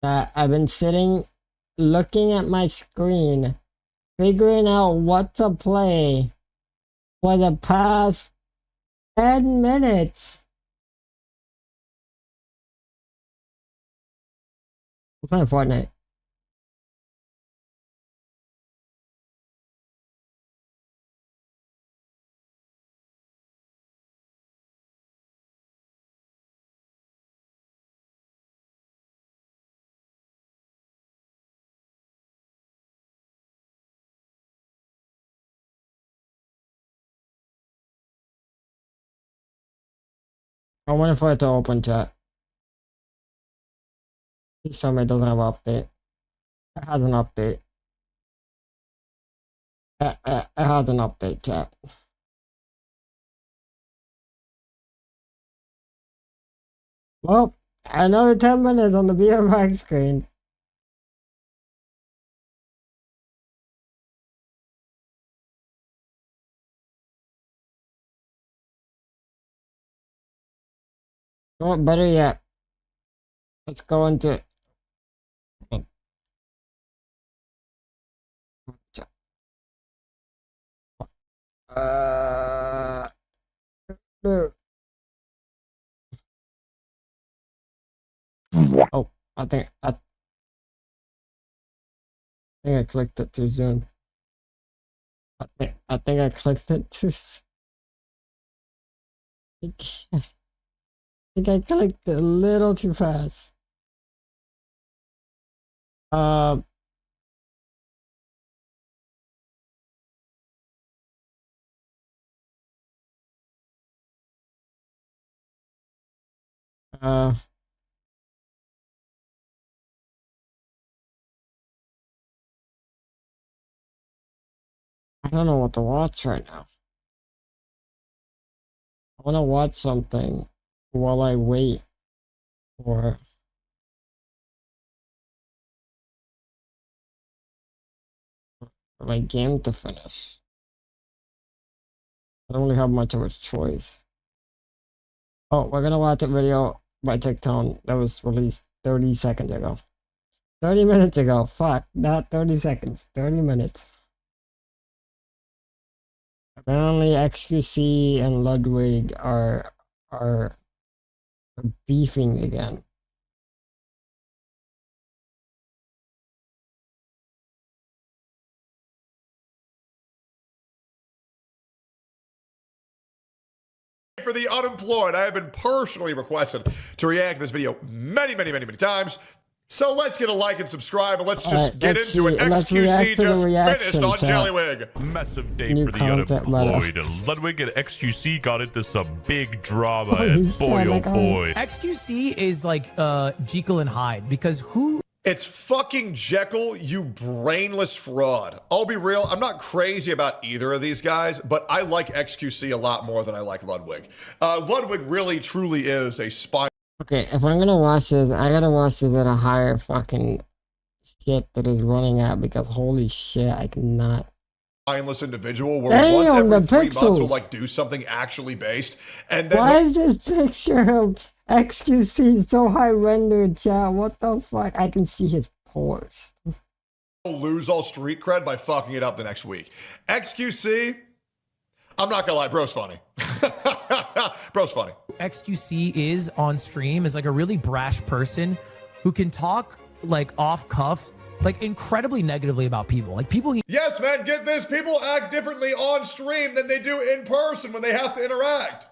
I've been sitting, looking at my screen, figuring out what to play for the past 10 minutes. I'm playing Fortnite. I'm waiting for it to open, chat. Please tell me it doesn't have an update. It has an update. It has an update, chat. Well, another 10 minutes on the BMX screen. Oh, better yet. Let's go into... No. Oh, I think I clicked it too soon. I think I clicked it too soon. I think I clicked it a little too fast. Uh, I don't know what to watch right now. I want to watch something while I wait for my game to finish. I don't really have much of a choice. Oh, we're gonna watch a video by TikTok that was released 30 seconds ago. 30 minutes ago. Fuck, not 30 seconds. 30 minutes. Apparently XQC and Ludwig are beefing again. For the unemployed, I have been personally requested to react to this video many times. So let's get a like and subscribe, and let's just get into it. XQC just finished on Jellywig. Massive day for the unemployed. Ludwig and XQC got into some big drama, and boy, oh boy. XQC is like Jekyll and Hyde, because who... It's fucking Jekyll, you brainless fraud. I'll be real, I'm not crazy about either of these guys, but I like XQC a lot more than I like Ludwig. Ludwig really, truly is a spy. Okay, if I'm gonna watch this, I gotta watch this at a higher fucking shit that is running at, because holy shit, I cannot. Mindless individual where once every 3 months will like do something actually based, and then why is this picture of XQC so high rendered, chat? What the fuck? I can see his pores. He'll lose all street cred by fucking it up the next week. XQC, I'm not gonna lie, bro's funny. Bro's funny. XQC is on stream is like a really brash person who can talk like off cuff, like incredibly negatively about people. Like people he... Yes, man, get this. People act differently on stream than they do in person when they have to interact.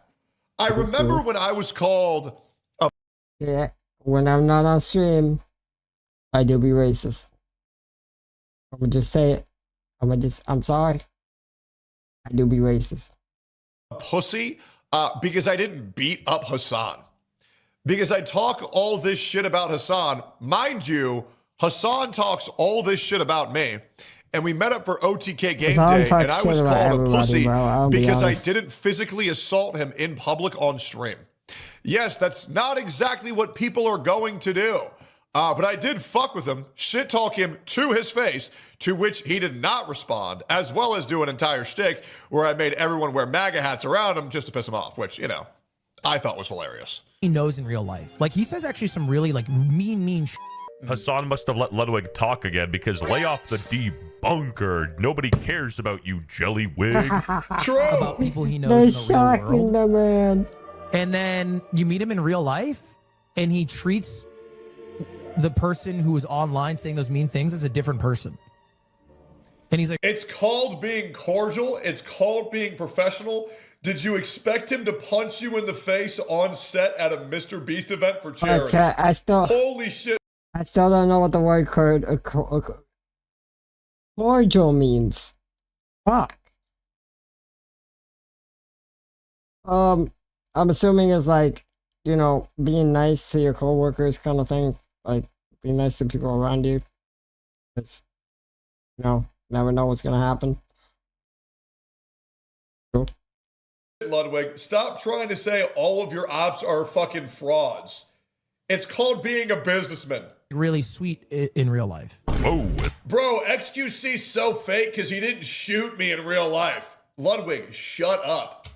I remember when I was called a... Yeah, when I'm not on stream, I do be racist. I'm gonna just say it. I'm sorry. I do be racist. Pussy because I didn't beat up Hassan. Because I talk all this shit about Hassan. Mind you, Hassan talks all this shit about me. And we met up for OTK game day, and I was called a pussy because I didn't physically assault him in public on stream. Yes, that's not exactly what people are going to do. But I did fuck with him, shit talk him to his face, to which he did not respond, as well as do an entire shtick where I made everyone wear MAGA hats around him just to piss him off, which, you know, I thought was hilarious. He knows in real life. Like he says actually some really like mean shit Hassan must have let Ludwig talk again because lay off the debunker. Nobody cares about you, jelly wig. True. About people he knows They're in the real shocking world. the man. And then you meet him in real life, and he treats the person who was online saying those mean things as a different person. And he's like, It's called being cordial. It's called being professional. Did you expect him to punch you in the face on set at a Mr. Beast event for charity? I still Holy shit. don't know what the word cordial means. Fuck. I'm assuming it's like, you know, being nice to your coworkers kind of thing. Like, being nice to people around you. It's, you know, never know what's gonna happen. Cool. Ludwig, stop trying to say all of your ops are fucking frauds. It's called being a businessman. really sweet in real life. Whoa. Bro, XQC's so fake because he didn't shoot me in real life. Ludwig, shut up.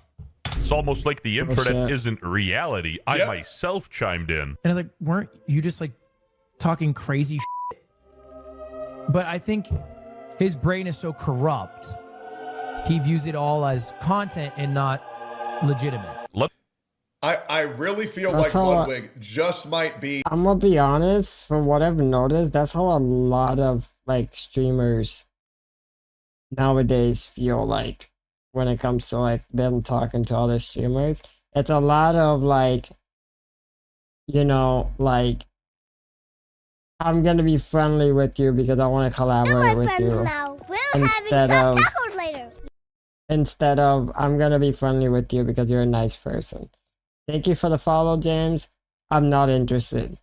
It's almost like the internet shit. isn't reality. I Yep. myself chimed in. And I'm like, weren't you just like talking crazy shit? But I think his brain is so corrupt, he views it all as content and not legitimate. I really feel That's like how Ludwig just might be I'm gonna be honest, from what I've noticed, that's how a lot of like streamers nowadays feel like when it comes to like them talking to other streamers. It's a lot of like, you know, like, I'm gonna be friendly with you because I want to collaborate with you. Now. We're Instead having of- soft tacos later. Instead of, I'm gonna be friendly with you because you're a nice person. Thank you for the follow, James. I'm not interested.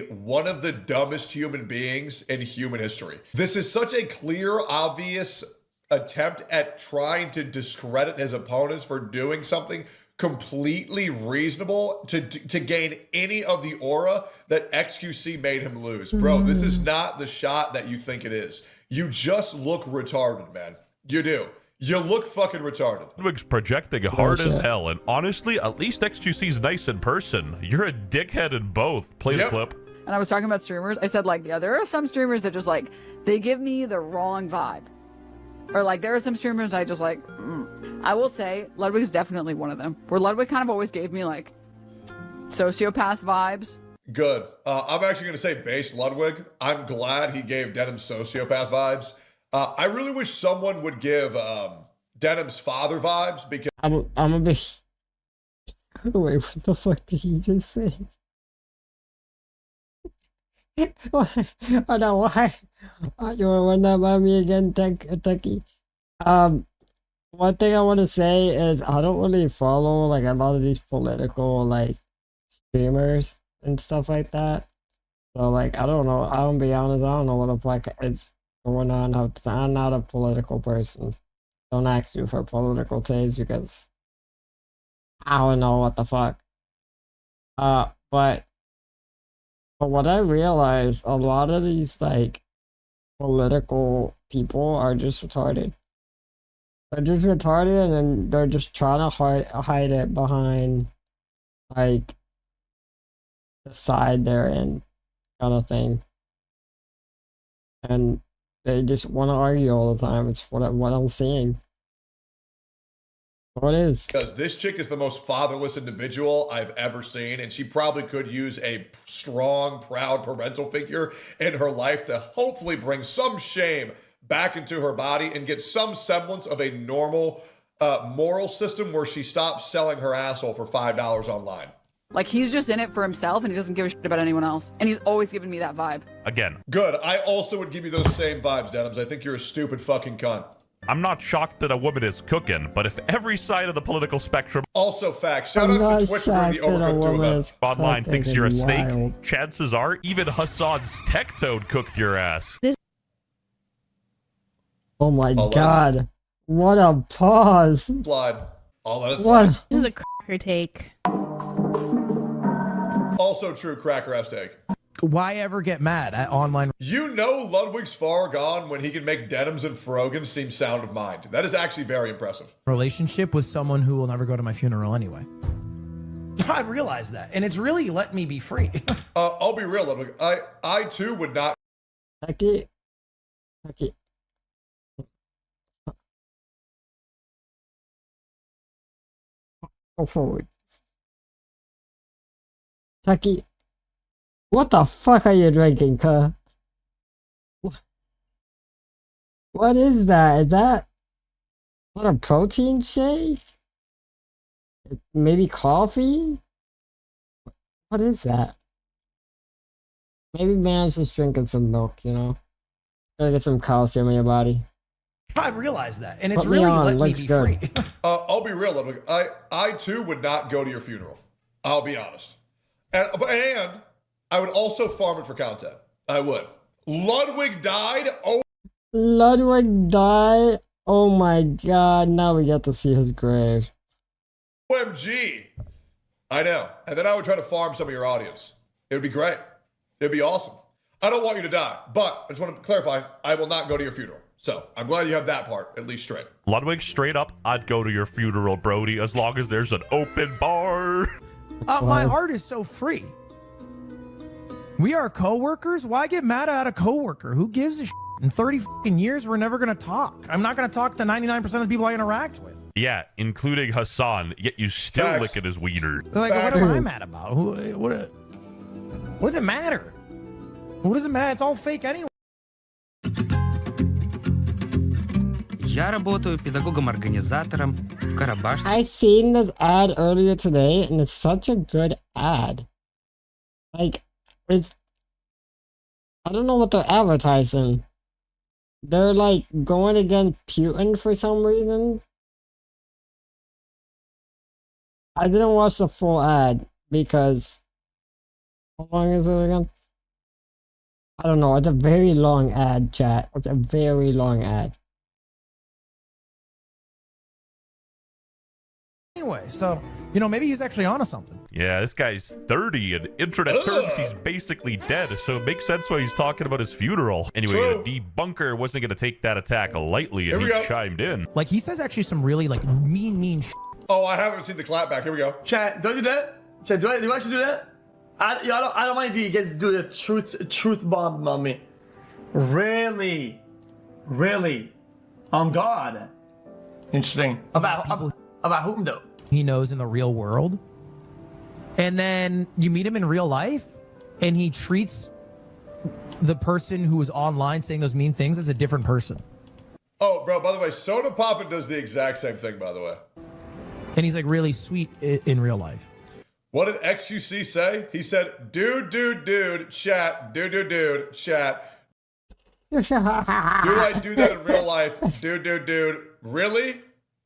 one of the dumbest human beings in human history. This is such a clear, obvious attempt at trying to discredit his opponents for doing something completely reasonable to gain any of the aura that XQC made him lose. Bro, this is not the shot that you think it is. You just look retarded, man. You do. You look fucking retarded. Ludwig's projecting hard as Bullshit. hell, and honestly, at least XQC's nice in person. You're a dickhead in both. Play the Yep. clip. And I was talking about streamers. I said, like, yeah, there are some streamers that just, like, they give me the wrong vibe. Or, like, there are some streamers I just, like, I will say, Ludwig's definitely one of them. Where Ludwig kind of always gave me, like, sociopath vibes. Good. I'm actually going to say base Ludwig. I'm glad he gave Denim sociopath vibes. I really wish someone would give Denim's father vibes because I'm gonna be. Wait, what the fuck did he just say? Why? Oh no, why? You want to run that by me again, Techie? One thing I want to say is I don't really follow like a lot of these political like streamers and stuff like that. So like I don't know. I'm gonna be honest. I don't know what the fuck is going on. I'm not a political person. Don't ask me for political taste because I don't know what the fuck. But what I realized, a lot of these like political people are just retarded. They're just retarded, and then they're just trying to hide it behind like the side they're in, kind of thing. And they just want to argue all the time. It's what I'm seeing. What is? this chick is the most fatherless individual I've ever seen, and she probably could use a strong, proud parental figure in her life to hopefully bring some shame back into her body and get some semblance of a normal moral system where she stops selling her asshole for $5 online. Like, he's just in it for himself and he doesn't give a shit about anyone else. And he's always given me that vibe. Again, Good. I also would give you those same vibes, Denims. I think you're a stupid fucking cunt. I'm not shocked that a woman is cooking, but if every side of the political spectrum Also, fact. Shout I'm out not to Twitch for doing shocked the that a Overcooked 2 woman event. is online thinks fucking you're a snake, wild. chances are even Hassan's tech toad cooked your ass. Oh my All those. god. What a pause. Slide. I'll let it slide. What? This is a cracker take. Also true, cracker ass take. Why ever get mad at online? You know Ludwig's far gone when he can make Denims and Frogan seem sound of mind. That is actually very impressive. Relationship with someone who will never go to my funeral anyway. I realize that, and it's really let me be free. I'll be real, Ludwig. I too would not. Taki. Go forward. Taki. What the fuck are you drinking, cuh? What is that? Is that what, a protein shake? Maybe coffee? What is that? Maybe man's just drinking some milk, you know? Gotta get some calcium in your body. I realize that, and it's Put me really on, let me looks be good. free. I'll be real, Ludwig. I too would not go to your funeral. I'll be honest. And I would also farm it for content. I would. Ludwig died. Oh, Ludwig died? Oh my god, now we get to see his grave. OMG. I know. And then I would try to farm some of your audience. It would be great. It'd be awesome. I don't want you to die, but I just want to clarify, I will not go to your funeral. So I'm glad you have that part at least straight. Ludwig, straight up, I'd go to your funeral, Brody, as long as there's an open bar. My heart is so free. We are co-workers. Why get mad at a co-worker? Who gives a shit? In 30 fucking years, we're never going to talk. I'm not going to talk to 99% of the people I interact with. Yeah, including Hassan, yet you still Facts. licking his wiener. Like, what am I mad about? What does it matter? What does it matter? It's all fake anyway. Я работаю педагогом-организатором в Карабашском. I seen this ad earlier today, and it's such a good ad. Like, I don't know what they're advertising. They're like going against Putin for some reason. I didn't watch the full ad because how long is it again? I don't know. It's a very long ad, chat. It's a very long ad. Anyway, so, you know, maybe he's actually onto something. Yeah, this guy's 30, and internet terms, he's basically dead, so it makes sense why he's talking about his funeral. Anyway, True. the debunker wasn't going to take that attack lightly, Here and we he go. chimed in. Like, he says actually some really, like, mean shit. Oh, I haven't seen the clap back. Here we go. Chat, don't do that. Chat, do I actually do that? I don't mind if you guys do the truth bomb on me. Really? On God. Interesting. About whom though? He knows in the real world. And then you meet him in real life, and he treats the person who was online saying those mean things as a different person. Oh, bro, by the way, Soda Papa does the exact same thing, by the way. And he's like really sweet in real life. What did XQC say? He said, dude, chat, dude, chat. Do I do that in real life? Dude, really?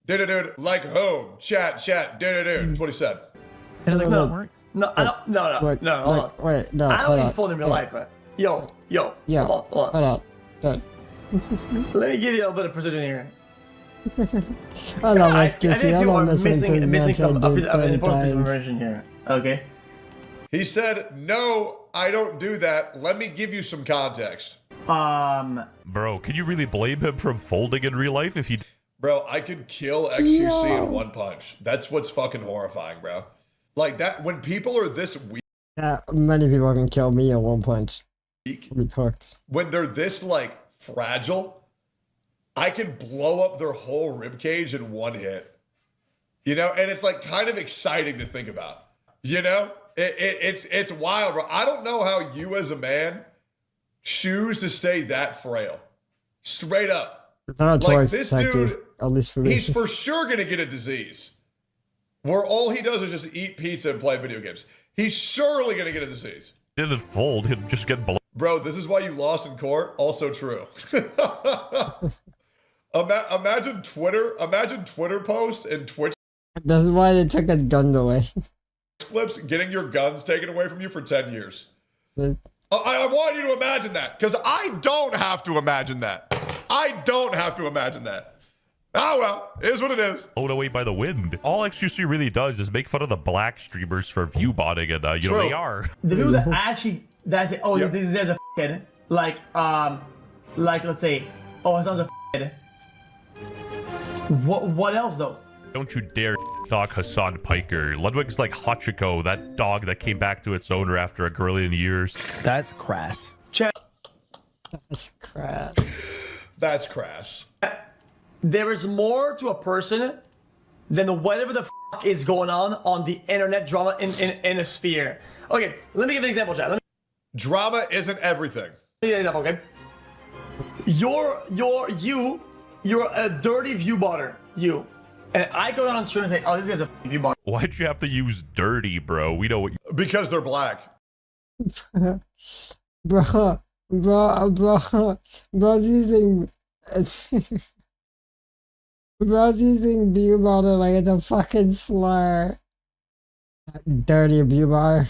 Dude, like home, chat, dude. That's what he said. And I was like, No. no, weren't. No, I don't. No. Look, Hold on. wait, no, I hold don't on. even fold in real life. Right? Yo. Yeah, Hold on. hold on. Good. Let me give you a little bit of precision here. I love I this think kissy. I you are love listening to missing some Nancy do an 30 important piece of times. information here. Okay. He said, no, I don't do that. Let me give you some context. Bro, can you really blame him from folding in real life if he... Bro, I could kill XQC in one punch. That's what's fucking horrifying, bro. Like that, when people are this weak, Yeah, many people can kill me in one punch. Be cooked. when they're this like fragile, I can blow up their whole rib cage in one hit. You know, and it's like kind of exciting to think about. You know, it's wild, bro. I don't know how you as a man choose to stay that frail. Straight up. It's not a Like choice, this thank you. dude, At least for me. he's for sure gonna get a disease. Where all he does is just eat pizza and play video games. He's surely gonna get a disease. didn't fold, he'd just get blown. Bro, this is why you lost in court. Also true. Imagine Twitter posts and Twitch This is why they took his gun away. clips getting your guns taken away from you for 10 years. They- I want you to imagine that, because I don't have to imagine that. Oh well, it is what it is. Blown away by the wind. All XQC really does is make fun of the black streamers for view botting, and you know True. they are. The people that actually say, oh, Yep. there's a kid. Like let's say, oh, it sounds a kid. What else though? Don't you dare talk Hassan Piker. Ludwig's like Hachiko, that dog that came back to its owner after a grillion years. That's crass. That's crap. That's crass. There is more to a person than whatever the is going on the internet drama in a sphere. Okay, let me give an example, Chad. Drama isn't everything. Let me give an example, okay? You're a dirty view botter, you. And I go on stream and say, oh, this guy's a view botter. Why'd you have to use dirty, bro? We know what you... Because they're black. Bro's using bro's using view botter like it's a fucking slur. That dirty view bar.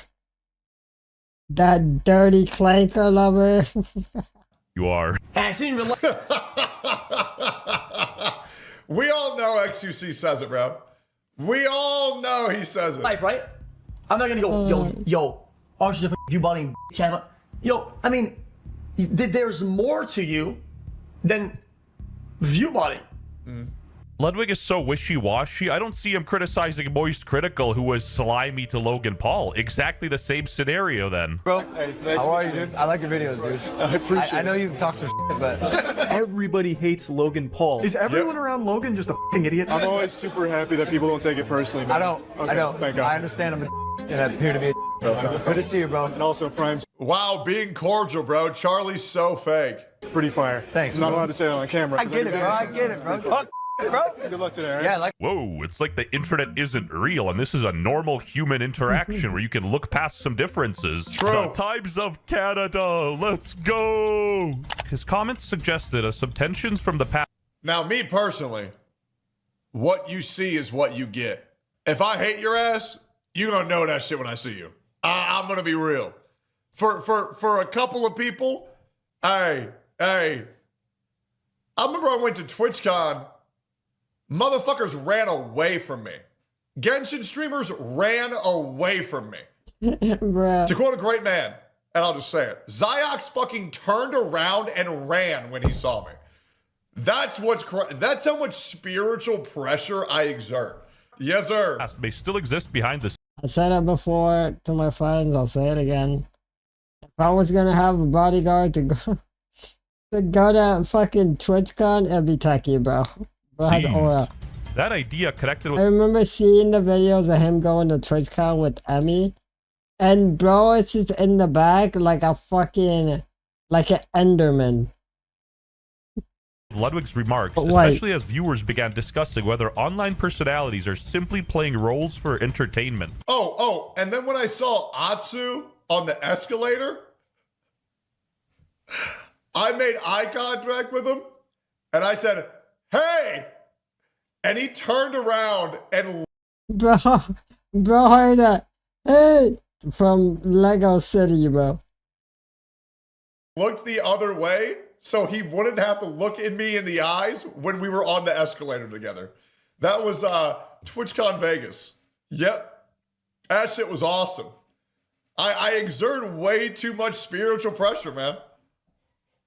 That dirty clanker lover. You are. And I seen real life. We all know XUC says it, bro. We all know he says it. Right? I'm not gonna go, yo, Archie's a view botting channel. Yo, I mean, there's more to you than view botting. Ludwig is so wishy-washy. I don't see him criticizing Moist Critical, who was slimy to Logan Paul. Exactly the same scenario then. Bro, hey, nice how are you, dude? I like your videos, dude. I appreciate it. I know you've talked some shit, but... Everybody hates Logan Paul. Is everyone around Logan just a f***ing idiot? I'm always super happy that people don't take it personally. Man. I don't. Okay, I don't. Thank God. I understand I'm and I appear to be a bro. So good to see you, bro. And also, Prime's Wow, being cordial, bro. Charlie's so fake. pretty fire. Thanks, I'm not bro. allowed to say it on camera. I get it, bro. I get it, bro. Fuck, bro. Good luck today, all right? Yeah, like... Whoa, it's like the internet isn't real, and this is a normal human interaction where you can look past some differences. True. The Times of Canada, let's go! His comments suggested some tensions from the past. Now, me personally, what you see is what you get. If I hate your ass, you're gonna know that shit when I see you. I'm gonna be real. For a couple of people, hey. I remember I went to TwitchCon. Motherfuckers ran away from me. Genshin streamers ran away from me. Bruh. To quote a great man, and I'll just say it, Ziox fucking turned around and ran when he saw me. That's how much spiritual pressure I exert. Yes, sir. May still exist behind the I said it before to my friends, I'll say it again. If I was gonna have a bodyguard to go to fucking TwitchCon, it'd be Techie, bro. Bro has aura. That idea connected with I remember seeing the videos of him going to TwitchCon with Emmy, and bro, it's just in the back like a fucking, like an Enderman. Ludwig's remarks, But wait. especially as viewers began discussing whether online personalities are simply playing roles for entertainment. Oh, and then when I saw Atsu on the escalator, I made eye contact with him, and I said, hey! And he turned around and Bro heard that, hey, from Lego City, bro. looked the other way so he wouldn't have to look in me in the eyes when we were on the escalator together. That was TwitchCon Vegas. Yep. That shit was awesome. I exert way too much spiritual pressure, man.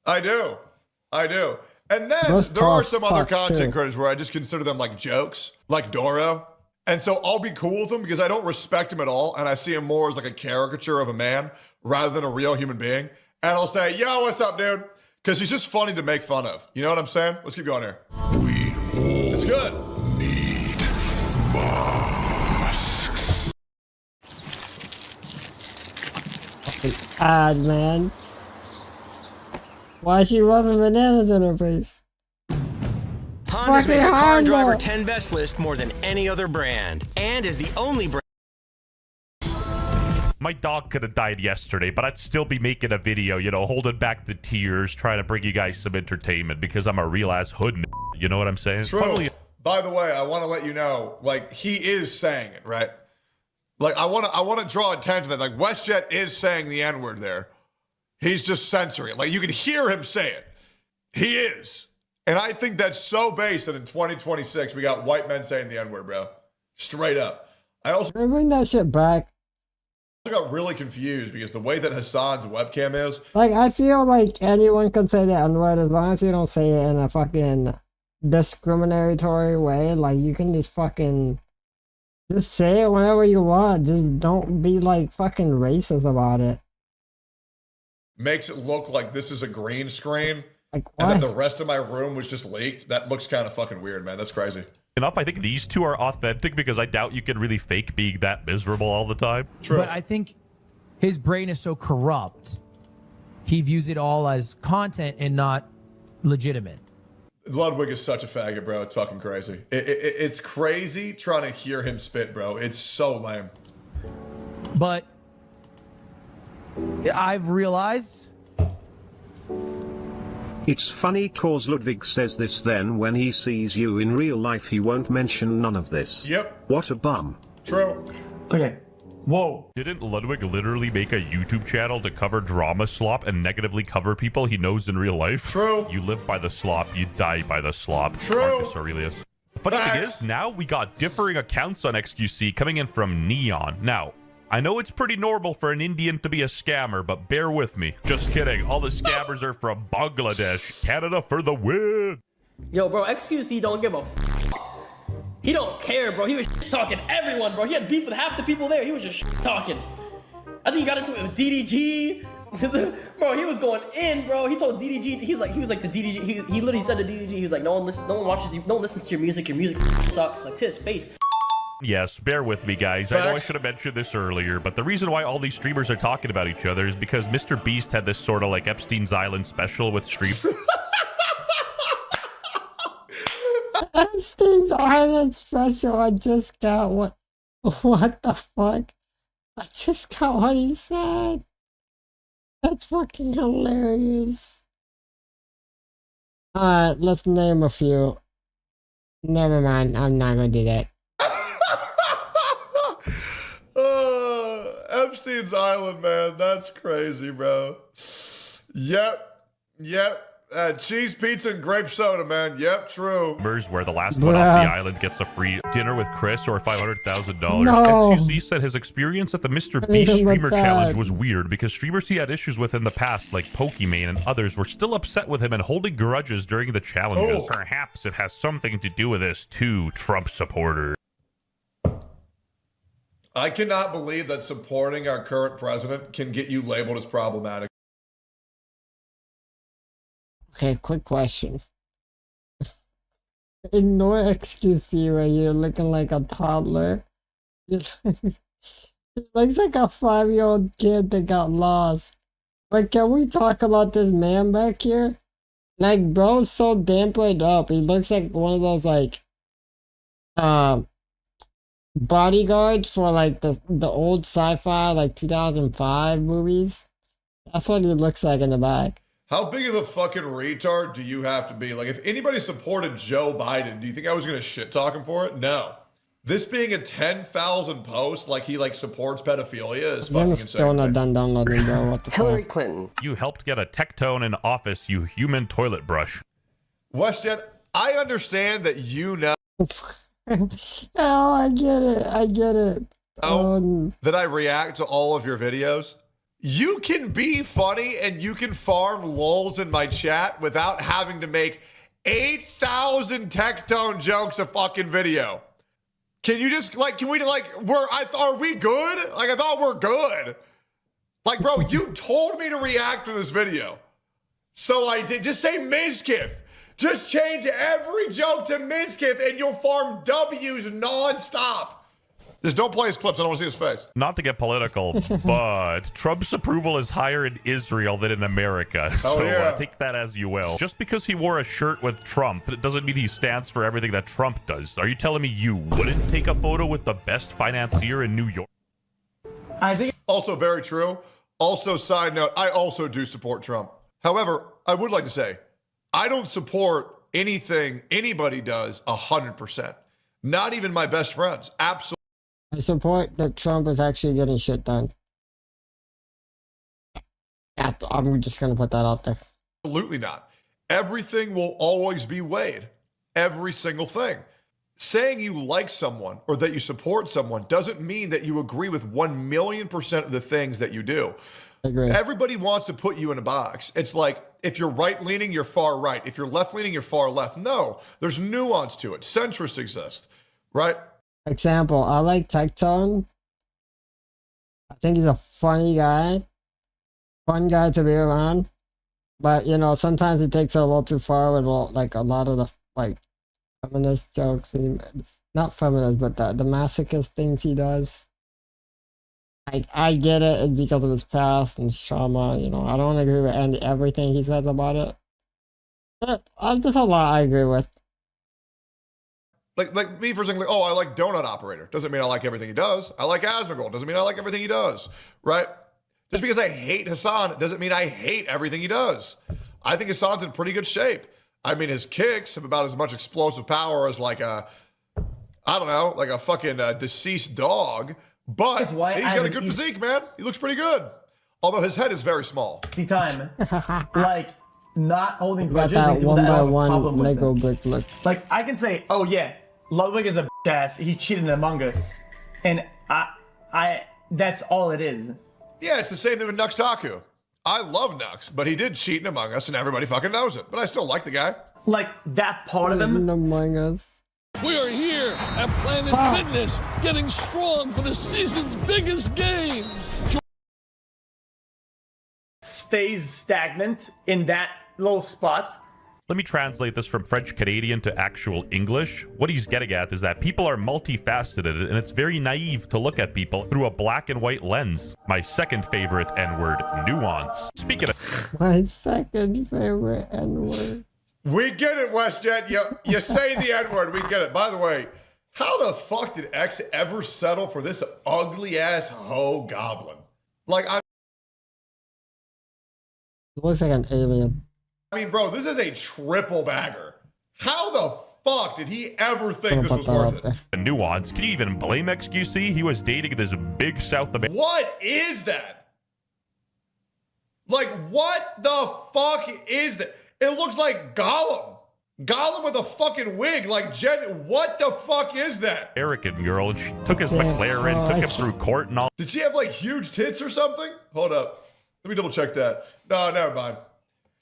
I do. And then there are some other content creators where I just consider them like jokes, like Doro. And so I'll be cool with him because I don't respect him at all. And I see him more as like a caricature of a man rather than a real human being. And I'll say, yo, what's up, dude? Because he's just funny to make fun of. You know what I'm saying? Let's keep going here. It's good. Odd, man. Why is she rubbing bananas in her face? Honda's made the Car Honda. and Driver 10 Best list more than any other brand, and is the only brand. My dog could have died yesterday, but I'd still be making a video, you know, holding back the tears, trying to bring you guys some entertainment because I'm a real-ass hood n***. You know what I'm saying? True. Funnily- By the way, I want to let you know, like, he is saying it, right? Like, I want to draw attention to that. Like, WestJet is saying the N-word there. He's just censoring it. Like, you can hear him say it. He is. And I think that's so based that in 2026, we got white men saying the N-word, bro. Straight up. I also Can we bring that shit back? got really confused because the way that Hassan's webcam is, Like, I feel like anyone can say the N-word as long as you don't say it in a fucking discriminatory way. Like, you can just fucking just say it whenever you want. Just don't be like fucking racist about it. Makes it look like this is a green screen, Like, and then what? the rest of my room was just leaked. That looks kind of fucking weird, man. That's crazy. Enough, I think these two are authentic because I doubt you can really fake being that miserable all the time. True. But I think his brain is so corrupt, he views it all as content and not legitimate. Ludwig is such a faggot, bro. It's fucking crazy. It's crazy trying to hear him spit, bro. It's so lame. But I've realized It's funny cause Ludwig says this, then when he sees you in real life he won't mention none of this. Yep. What a bum. True. Okay. Whoa. Didn't Ludwig literally make a YouTube channel to cover drama slop and negatively cover people he knows in real life? True. You live by the slop, you die by the slop. True. Marcus Aurelius. The funny thing is, now we got differing accounts on XQC coming in from Neon. Now, I know it's pretty normal for an Indian to be a scammer, but bear with me. Just kidding. All the scammers are from Bangladesh. Canada for the win. Yo, bro, XQC don't give a He don't care, bro. He was talking everyone, bro. He had beef with half the people there. He was just talking. I think he got into it with DDG. Bro, he was going in, bro. He told DDG, he was like the DDG. He literally said to DDG, he was like, no one watches you, no one listens to your music. Your music sucks. Like, to his face. Yes, bear with me, guys. I know I should have mentioned this earlier, but the reason why all these streamers are talking about each other is because Mr. Beast had this sort of like Epstein's Island special with streamers. Epstein's Island special. I just got what the fuck? I just got what he said. That's fucking hilarious. Alright, let's name a few. Never mind, I'm not gonna do that. Epstein's Island, man. That's crazy, bro. Yep. Cheese pizza and grape soda, man. Yep, true. Where the last one off the island gets a free dinner with Chris or $500,000. No. XQC said his experience at the Mr. Beast even look Streamer bad. Challenge was weird because streamers he had issues with in the past, like Pokimane and others, were still upset with him and holding grudges during the challenges. Oh. Perhaps it has something to do with this too, Trump supporters. I cannot believe that supporting our current president can get you labeled as problematic. Okay, quick question. Ignore XQC right here looking like a toddler. He looks like a 5-year-old kid that got lost. But can we talk about this man back here? Like, bro's so damn played up. He looks like one of those, like, bodyguards for, like, the old sci-fi, like, 2005 movies. That's what he looks like in the back. How big of a fucking retard do you have to be? Like, if anybody supported Joe Biden, do you think I was going to shit talk him for it? No. This being a 10,000 post, like he like supports pedophilia is fucking insane. Still not done downloading, bro. What the Hillary fuck? Clinton. You helped get a Tectone in office, you human toilet brush. WestJet, I understand that you know Oh, I get it. that I react to all of your videos. You can be funny and you can farm lulz in my chat without having to make 8,000 Tectone jokes a fucking video. Can you just like, are we good? Like, I thought we're good. Like, bro, you told me to react to this video. So I did. Just say Mizkif. Just change every joke to Mizkif and you'll farm W's nonstop. Just don't play his clips. I don't want to see his face. Not to get political, but Trump's approval is higher in Israel than in America. So yeah. Take that as you will. Just because he wore a shirt with Trump, it doesn't mean he stands for everything that Trump does. Are you telling me you wouldn't take a photo with the best financier in New York? I think Also very true. Also, side note, I also do support Trump. However, I would like to say, I don't support anything anybody does 100%. Not even my best friends. Absolutely. I support that Trump is actually getting shit done. I'm just gonna put that out there. Absolutely not. Everything will always be weighed. Every single thing. Saying you like someone or that you support someone doesn't mean that you agree with 1,000,000% of the things that you do. I agree. Everybody wants to put you in a box. It's like if you're right leaning, you're far right. If you're left leaning, you're far left. No, there's nuance to it. Centrists exist, right? Example, I like Tectone. I think he's a funny guy. Fun guy to be around. But, you know, sometimes he takes it a little too far with like a lot of the like feminist jokes. Not feminist, but the masochist things he does. I get it. It's because of his past and his trauma. You know, I don't agree with everything he says about it. But there's a lot I agree with. Like me for saying, like, oh, I like Donut Operator. Doesn't mean I like everything he does. I like Asmongold. Doesn't mean I like everything he does, right? Just because I hate Hassan doesn't mean I hate everything he does. I think Hassan's in pretty good shape. I mean, his kicks have about as much explosive power as like a, I don't know, like a fucking deceased dog. But he's got a good physique, man. He looks pretty good. Although his head is very small. Time, like not holding Got grudges. that and people one that by have a one problem with Lego it. brick look. Like I can say, oh yeah, Ludwig is a bitch ass. He cheated in Among Us, and I that's all it is. Yeah, it's the same thing with Nux Taku. I love Nux, but he did cheat in Among Us, and everybody fucking knows it. But I still like the guy. Like that part of him. Among Us. We are here at Planet Fitness, getting strong for the season's biggest games. Stays stagnant in that little spot. Let me translate this from French Canadian to actual English. What he's getting at is that people are multifaceted, and it's very naive to look at people through a black and white lens. My second favorite N-word, nuance. Speaking of... My second favorite N-word. We get it, WestJet. You say the N-word. We get it. By the way, how the fuck did X ever settle for this ugly-ass hoe goblin? Like, It looks like an alien. I mean, bro, this is a triple bagger. How the fuck did he ever think this was worth it? The nuance. Can you even blame XQC? He was dating this big South American... What is that? Like, what the fuck is that? It looks like Gollum. Gollum with a fucking wig. Like, Jen, what the fuck is that? American girl, and she took his McLaren, took him through court and all. Did she have, like, huge tits or something? Hold up. Let me double check that. No, never mind.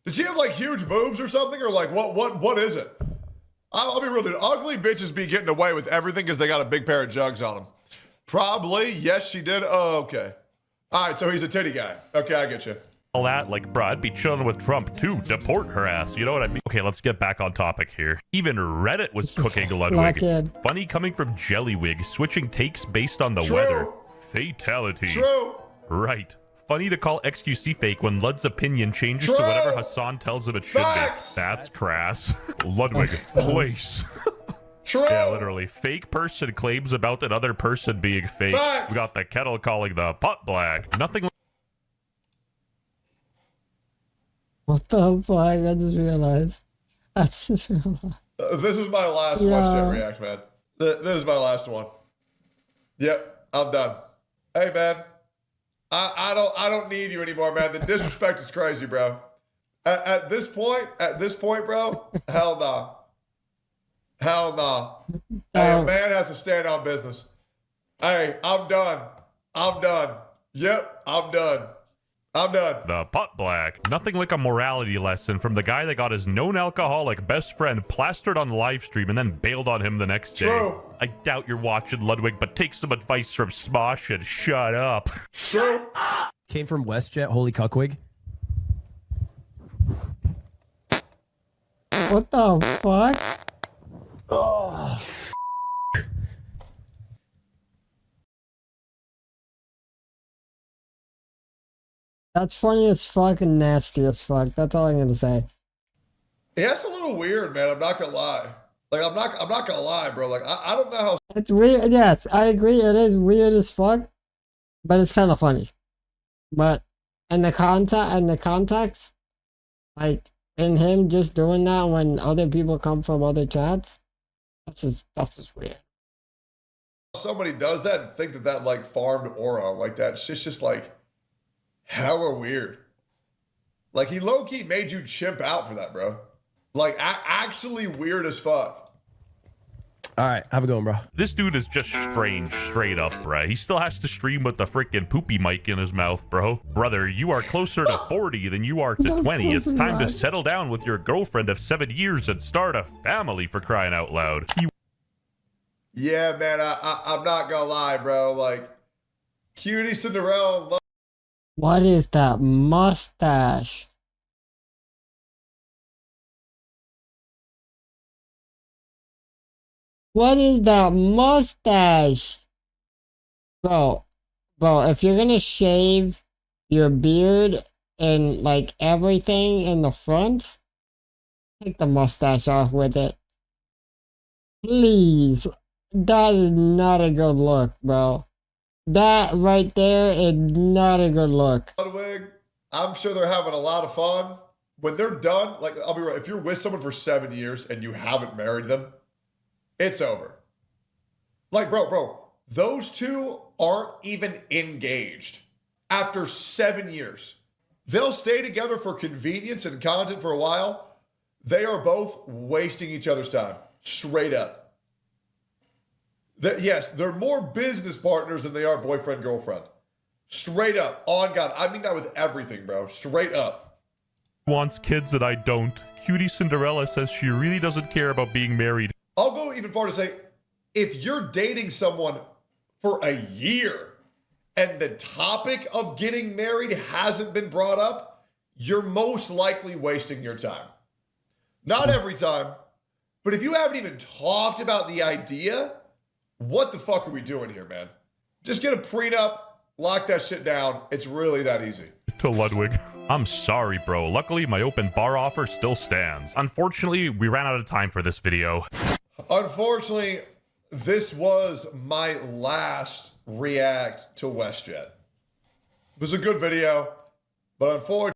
Did she have, like, huge boobs or something? Or, like, what is it? I'll be real, dude. Ugly bitches be getting away with everything because they got a big pair of jugs on them. Probably. Yes, she did. Oh, okay. All right, so he's a titty guy. Okay, I get you. All that, like, bruh, I'd be chilling with Trump too. Deport her ass. You know what I mean? Okay, let's get back on topic here. Even Reddit was cooking Ludwig. Funny coming from Jellywig, switching takes based on the weather. Fatality. True. Right. Funny to call XQC fake when Lud's opinion changes to whatever Hassan tells him it should be. That's crass. Ludwig, place. True. Yeah, literally. Fake person claims about another person being fake. We got the kettle calling the pot black. Nothing. What the fuck? I just realized. This is my last WestJet react, man. This is my last one. Yep, I'm done. Hey, man. I don't need you anymore, man. The disrespect is crazy, bro. At this point, bro, hell nah. Hell nah. Hey, a man has to stand on business. Hey, I'm done. I'm done. Yep, I'm done. I'm done. The pot black. Nothing like a morality lesson from the guy that got his known alcoholic best friend plastered on live stream and then bailed on him the next day. True. I doubt you're watching, Ludwig, but take some advice from Smosh and shut up. True. Came from WestJet, holy cuckwig. What the fuck? Oh, That's funny as fuck and nasty as fuck. That's all I'm gonna say. Yeah, that's a little weird, man. I'm not gonna lie. Like, I'm not gonna lie, bro. Like, I don't know how. It's weird. Yes, I agree. It is weird as fuck, but it's kind of funny. But in the context, like in him just doing that when other people come from other chats, that's just weird. Somebody does that and think that like farmed aura like that. It's just like hella weird. Like, he low-key made you chimp out for that, bro. Like, actually weird as fuck. All right, have a good one, bro. This dude is just strange, straight up, bruh. He still has to stream with the freaking poopy mic in his mouth, bro. Brother, you are closer to 40 than you are to 20. It's time to settle down with your girlfriend of 7 years and start a family, for crying out loud. Yeah, man, I'm not gonna lie, bro. Like, Cutie Cinderella. What is that mustache? What is that mustache? Bro, if you're gonna shave your beard and like everything in the front, take the mustache off with it. Please. That is not a good look, bro. That right there is not a good look. Ludwig, I'm sure they're having a lot of fun. When they're done, like, I'll be right, if you're with someone for 7 years and you haven't married them, it's over. Like, bro, those two aren't even engaged after 7 years. They'll stay together for convenience and content for a while. They are both wasting each other's time, straight up. Yes, they're more business partners than they are boyfriend, girlfriend. Straight up, on God. I mean that with everything, bro. Straight up. Wants kids that I don't. Cutie Cinderella says she really doesn't care about being married. I'll go even far to say, if you're dating someone for a year and the topic of getting married hasn't been brought up, you're most likely wasting your time. Not every time, but if you haven't even talked about the idea, what the fuck are we doing here, man? Just get a prenup, lock that shit down. It's really that easy. To Ludwig. I'm sorry, bro. Luckily, my open bar offer still stands. Unfortunately, we ran out of time for this video. Unfortunately, this was my last react to WestJet. It was a good video, but unfortunately,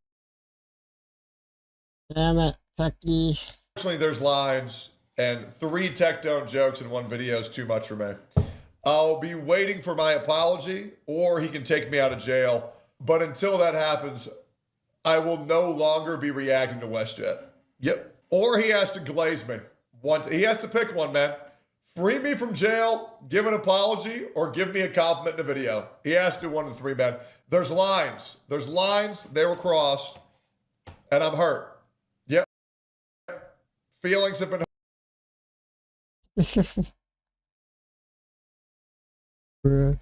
Damn it, Tucky. there's lines, and 3 tech don't jokes in one video is too much for me. I'll be waiting for my apology, or he can take me out of jail. But until that happens, I will no longer be reacting to WestJet. Yep. Or he has to glaze me. He has to pick one, man. Free me from jail, give an apology, or give me a compliment in a video. He has to do one of the 3, man. There's lines. There's lines. They were crossed. And I'm hurt. Yep. Feelings have been hurt.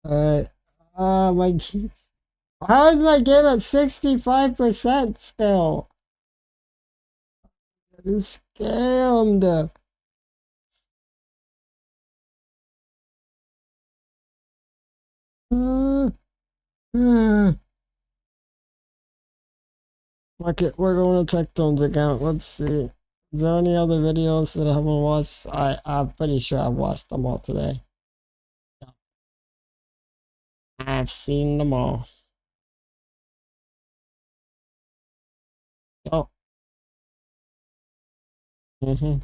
Alright. My game. How is my game at 65% still? I'm scammed. Fuck it, we're going to Tectone's account. Let's see. Is there any other videos that I haven't watched? I'm pretty sure I've watched them all today. Yeah. I've seen them all. Oh. When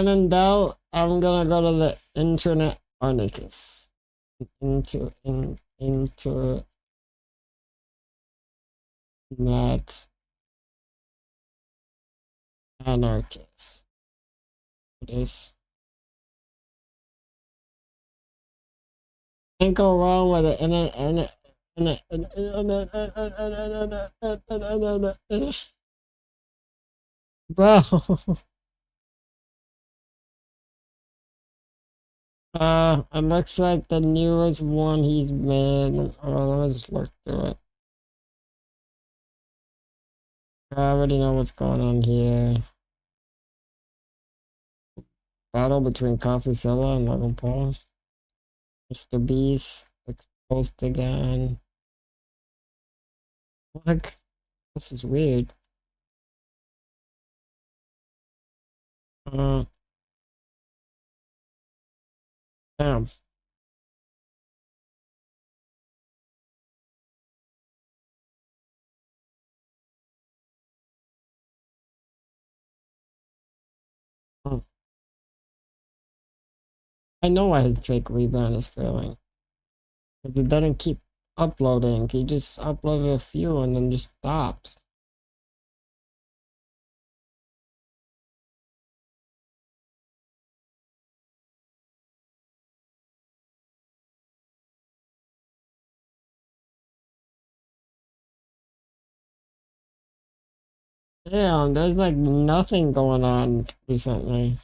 in doubt, I'm gonna go to the internet anarchist. Net anarchist. It is. Can't go wrong with it. Bro. It looks like the newest one he's made. Oh, let me just look through it. I already know what's going on here. Battle between CoffeeZilla and Logan Paul. Mr. Beast exposed again. What? This is weird. Damn. I know why his fake rebound is failing. Because it doesn't keep uploading. He just uploaded a few and then just stopped. Yeah, there's like nothing going on recently.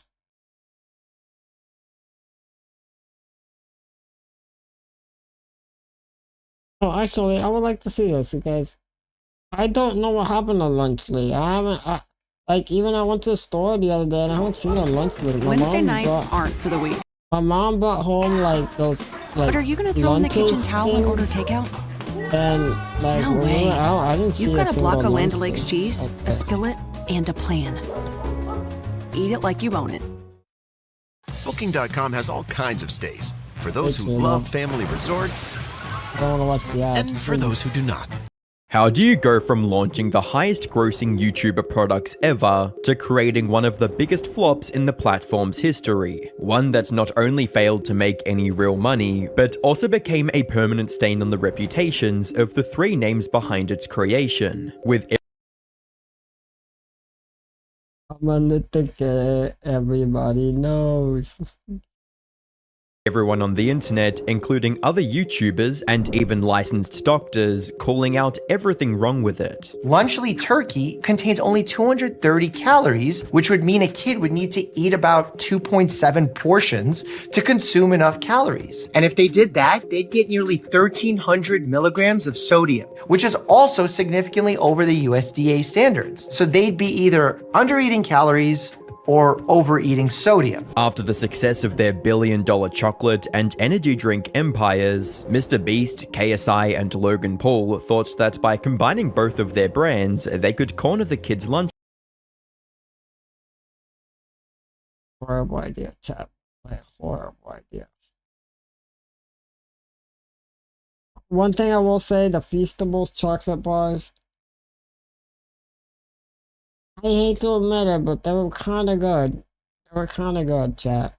Oh, actually, I would like to see this because I don't know what happened on Lunchly. Like, even I went to the store the other day and I haven't seen a Lunchly. Wednesday nights aren't for the weak. My mom brought home like those, like, But are you gonna throw in the kitchen lunches towel and order things, takeout? and like No when we way. were out, I didn't see You've got a block of single Land Lunchly. O'Lakes cheese, a skillet, and a plan. Eat it like you own it. Booking.com has all kinds of stays. For those who It's love family resorts, I don't wanna watch the ads. and for those who do not. How do you go from launching the highest grossing YouTuber products ever to creating one of the biggest flops in the platform's history? One that's not only failed to make any real money, but also became a permanent stain on the reputations of the three names behind its creation, with I'm on the ticket, everybody knows. everyone on the internet, including other YouTubers and even licensed doctors, calling out everything wrong with it. Lunchly turkey contains only 230 calories, which would mean a kid would need to eat about 2.7 portions to consume enough calories. And if they did that, they'd get nearly 1,300 milligrams of sodium, which is also significantly over the USDA standards. So they'd be either under eating calories or overeating sodium. After the success of their billion-dollar chocolate and energy drink empires, Mr. Beast, KSI, and Logan Paul thought that by combining both of their brands, they could corner the kids' lunch. Horrible idea, chat. Like, horrible idea. One thing I will say, the Feastables chocolate bars, I hate to admit it, but they were kind of good. They were kind of good, chat.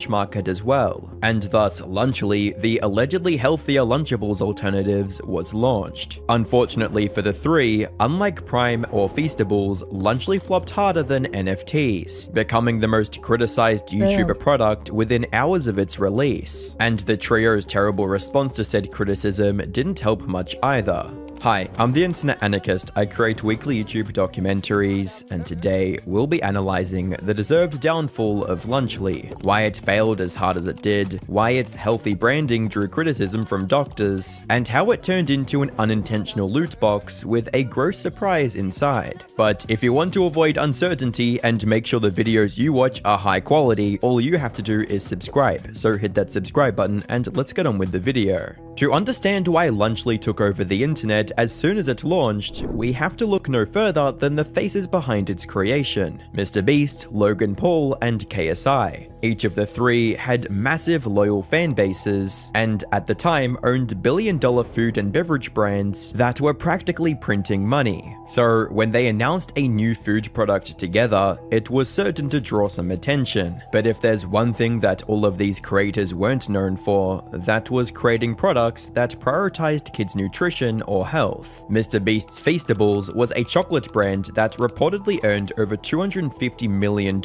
Market as well, and thus Lunchly, the allegedly healthier Lunchables alternatives, was launched. Unfortunately for the three, unlike Prime or Feastables, Lunchly flopped harder than NFTs, becoming the most criticized YouTuber product within hours of its release. And the trio's terrible response to said criticism didn't help much either. Hi, I'm the Internet Anarchist. I create weekly YouTube documentaries, and today we'll be analyzing the deserved downfall of Lunchly, why it failed as hard as it did, why its healthy branding drew criticism from doctors, and how it turned into an unintentional loot box with a gross surprise inside. But if you want to avoid uncertainty and make sure the videos you watch are high quality, all you have to do is subscribe, so hit that subscribe button and let's get on with the video. To understand why Lunchly took over the internet as soon as it launched, we have to look no further than the faces behind its creation: Mr. Beast, Logan Paul, and KSI. Each of the three had massive loyal fan bases, and at the time owned billion-dollar food and beverage brands that were practically printing money. So when they announced a new food product together, it was certain to draw some attention. But if there's one thing that all of these creators weren't known for, that was creating products that prioritized kids' nutrition or health. Mr. Beast's Feastables was a chocolate brand that reportedly earned over $250 million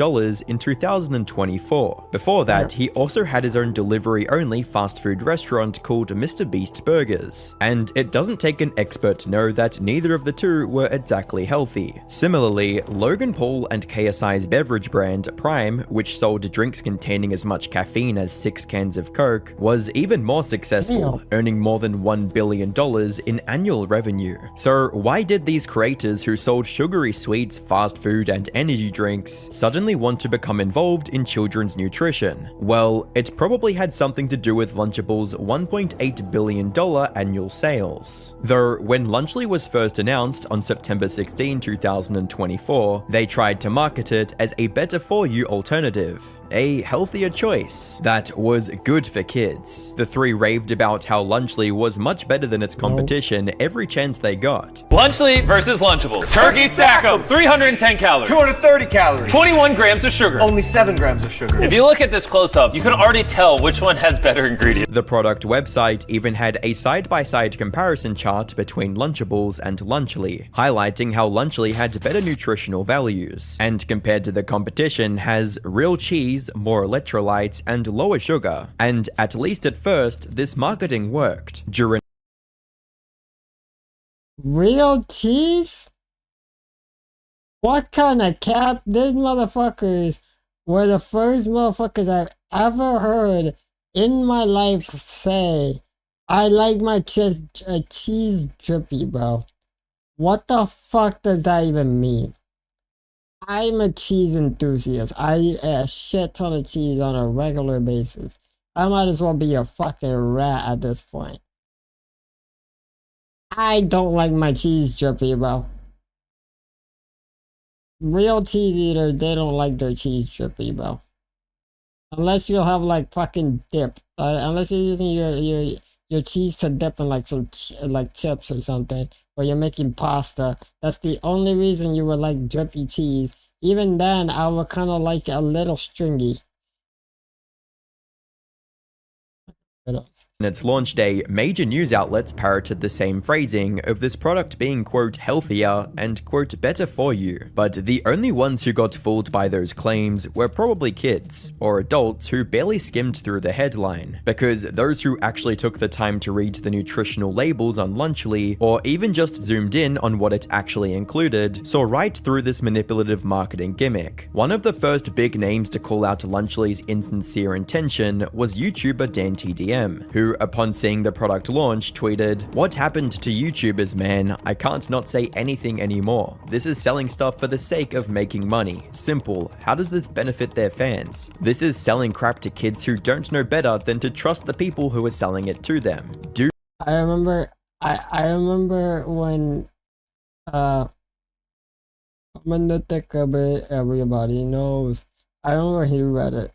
in 2024. Before that, he also had his own delivery-only fast food restaurant called Mr. Beast Burgers. And it doesn't take an expert to know that neither of the two were exactly healthy. Similarly, Logan Paul and KSI's beverage brand, Prime, which sold drinks containing as much caffeine as 6 cans of Coke, was even more successful, earning more than $1 billion in annual revenue. So why did these creators who sold sugary sweets, fast food, and energy drinks suddenly want to become involved in children's nutrition? Well, it probably had something to do with Lunchables' $1.8 billion annual sales. Though when Lunchly was first announced on September 16, 2024, they tried to market it as a better-for-you alternative. a healthier choice that was good for kids. The three raved about how Lunchly was much better than its competition every chance they got. Lunchly versus Lunchables. Turkey stack 'em. 310 calories. 230 calories. 21 grams of sugar. Only 7 grams of sugar. If you look at this close up, you can already tell which one has better ingredients. The product website even had a side-by-side comparison chart between Lunchables and Lunchly, highlighting how Lunchly had better nutritional values, and compared to the competition has real cheese, more electrolytes, and lower sugar. And at least at first, this marketing worked. During real cheese? What kind of cap? These motherfuckers were the first motherfuckers I've ever heard in my life say, I like my cheese drippy, bro. What the fuck does that even mean? I'm a cheese enthusiast. I eat a shit ton of cheese on a regular basis. I might as well be a fucking rat at this point. I don't like my cheese drippy, bro. Real cheese eaters, they don't like their cheese drippy, bro. Unless you have like fucking dip. Unless you're using your cheese to dip in like some like chips or something, or you're making pasta. That's the only reason you would like drippy cheese. Even then, I would kind of like it a little stringy. In its launch day, major news outlets parroted the same phrasing of this product being, quote, healthier and, quote, better for you. But the only ones who got fooled by those claims were probably kids, or adults who barely skimmed through the headline, because those who actually took the time to read the nutritional labels on Lunchly, or even just zoomed in on what it actually included, saw right through this manipulative marketing gimmick. One of the first big names to call out Lunchly's insincere intention was YouTuber DanTDM, who, upon seeing the product launch, tweeted, "What happened to YouTubers, man? I can't not say anything anymore. This is selling stuff for the sake of making money. Simple. How does this benefit their fans? This is selling crap to kids who don't know better than to trust the people who are selling it to them. I remember when I'm gonna take a bit, everybody knows. I remember he read it.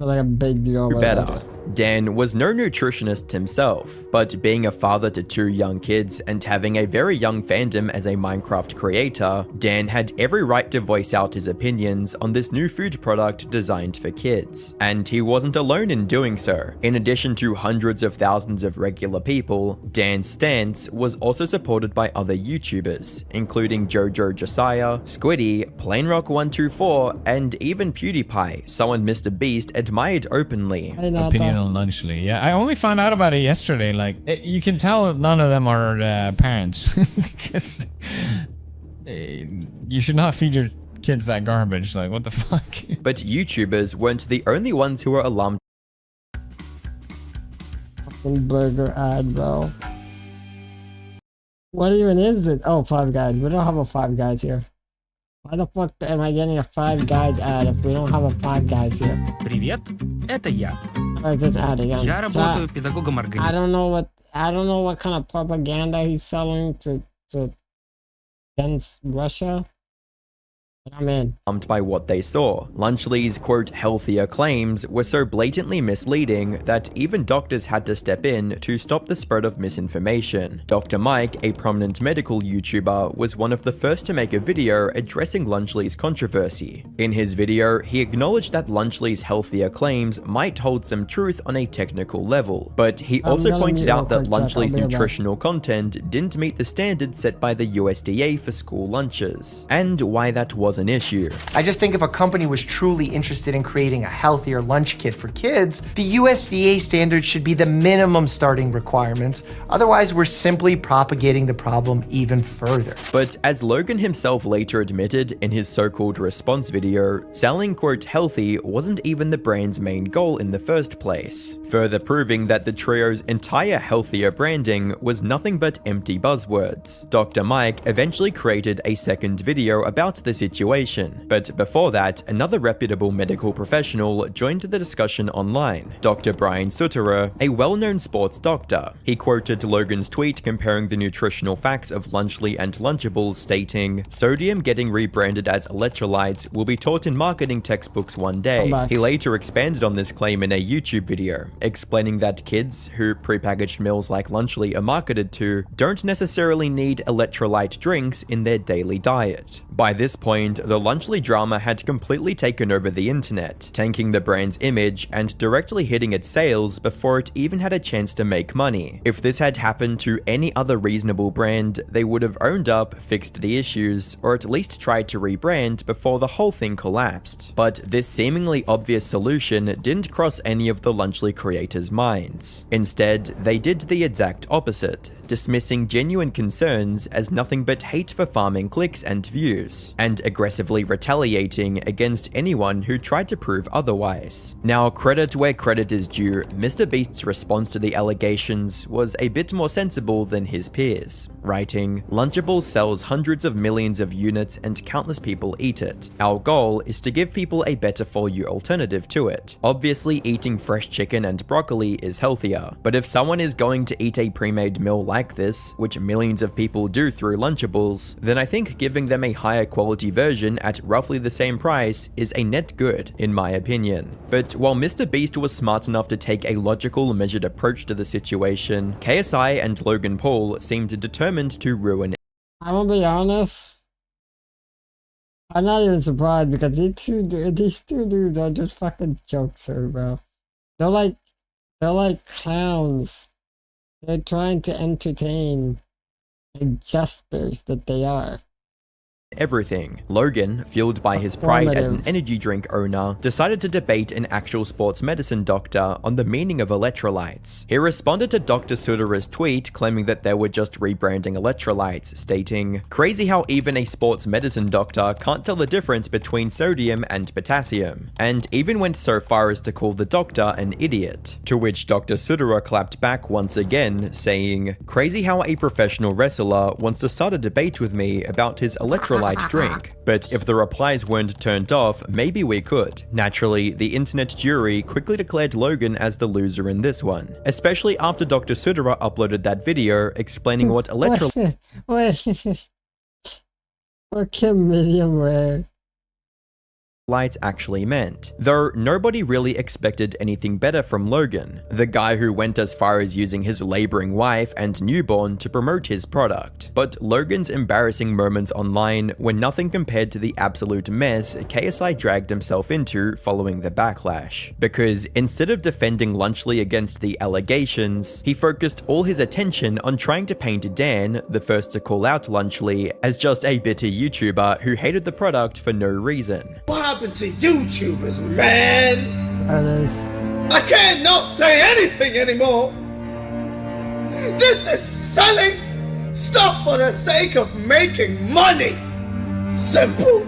Like a big deal. Better. Dan was no nutritionist himself, but being a father to 2 young kids and having a very young fandom as a Minecraft creator, Dan had every right to voice out his opinions on this new food product designed for kids. And he wasn't alone in doing so. In addition to hundreds of thousands of regular people, Dan's stance was also supported by other YouTubers, including Jojo Josiah, Squiddy, PlaneRock124, and even PewDiePie, someone Mr. Beast admired openly. Opinion on Lunchly. Yeah, I only found out about it yesterday. Like, you can tell none of them are parents. Because you should not feed your kids that garbage. Like, what the fuck? But YouTubers weren't the only ones who were alarmed. Fucking burger ad, bro. What even is it? Oh, Five Guys. We don't have a Five Guys here. Why the fuck am I getting a Five Guys ad if we don't have a Five Guys here? Привет, это я. This ad again. Я работаю педагогом I don't know what kind of propaganda he's selling to against Russia. I'm in. By what they saw. Lunchly's, quote, healthier claims were so blatantly misleading that even doctors had to step in to stop the spread of misinformation. Dr. Mike, a prominent medical YouTuber, was one of the first to make a video addressing Lunchly's controversy. In his video, he acknowledged that Lunchly's healthier claims might hold some truth on a technical level, but he also pointed out that Lunchly's nutritional content didn't meet the standards set by the USDA for school lunches, and why that was an issue. I just think if a company was truly interested in creating a healthier lunch kit for kids, the USDA standards should be the minimum starting requirements. Otherwise, we're simply propagating the problem even further. But as Logan himself later admitted in his so-called response video, selling, quote, healthy wasn't even the brand's main goal in the first place, further proving that the trio's entire healthier branding was nothing but empty buzzwords. Dr. Mike eventually created a second video about the situation situation. But before that, another reputable medical professional joined the discussion online, Dr. Brian Sutterer, a well-known sports doctor. He quoted Logan's tweet comparing the nutritional facts of Lunchly and Lunchables, stating, "Sodium getting rebranded as electrolytes will be taught in marketing textbooks one day." He later expanded on this claim in a YouTube video, explaining that kids who prepackaged meals like Lunchly are marketed to don't necessarily need electrolyte drinks in their daily diet. By this point, the Lunchly drama had completely taken over the internet, tanking the brand's image and directly hitting its sales before it even had a chance to make money. If this had happened to any other reasonable brand, they would have owned up, fixed the issues, or at least tried to rebrand before the whole thing collapsed. But this seemingly obvious solution didn't cross any of the Lunchly creators' minds. Instead, they did the exact opposite, dismissing genuine concerns as nothing but hate for farming clicks and views, and aggressively retaliating against anyone who tried to prove otherwise. Now, credit where credit is due, MrBeast's response to the allegations was a bit more sensible than his peers, writing, "Lunchables sells hundreds of millions of units and countless people eat it. Our goal is to give people a better for you alternative to it. Obviously, eating fresh chicken and broccoli is healthier, but if someone is going to eat a pre-made meal like this, which millions of people do through Lunchables, then I think giving them a higher quality version at roughly the same price is a net good, in my opinion." But while MrBeast was smart enough to take a logical, measured approach to the situation, KSI and Logan Paul seemed determined to ruin it. I'm gonna be honest. I'm not even surprised because these two dudes are just fucking jokesters, bro. They're like clowns. They're trying to entertain the jesters that they are. Everything. Logan, fueled by his pride as an energy drink owner, decided to debate an actual sports medicine doctor on the meaning of electrolytes. He responded to Dr. Sutterer's tweet claiming that they were just rebranding electrolytes, stating, "Crazy how even a sports medicine doctor can't tell the difference between sodium and potassium," and even went so far as to call the doctor an idiot. To which Dr. Sutterer clapped back once again, saying, "Crazy how a professional wrestler wants to start a debate with me about his electrolyte drink. But if the replies weren't turned off, maybe we could." Naturally, the internet jury quickly declared Logan as the loser in this one, especially after Dr. Sutterer uploaded that video explaining what electrolytes Okay, medium rare. actually meant, though nobody really expected anything better from Logan, the guy who went as far as using his laboring wife and newborn to promote his product. But Logan's embarrassing moments online were nothing compared to the absolute mess KSI dragged himself into following the backlash, because instead of defending Lunchly against the allegations, he focused all his attention on trying to paint Dan, the first to call out Lunchly, as just a bitter YouTuber who hated the product for no reason. What happened to YouTubers, man? There it is. I can't not say anything anymore. This is selling stuff for the sake of making money. Simple.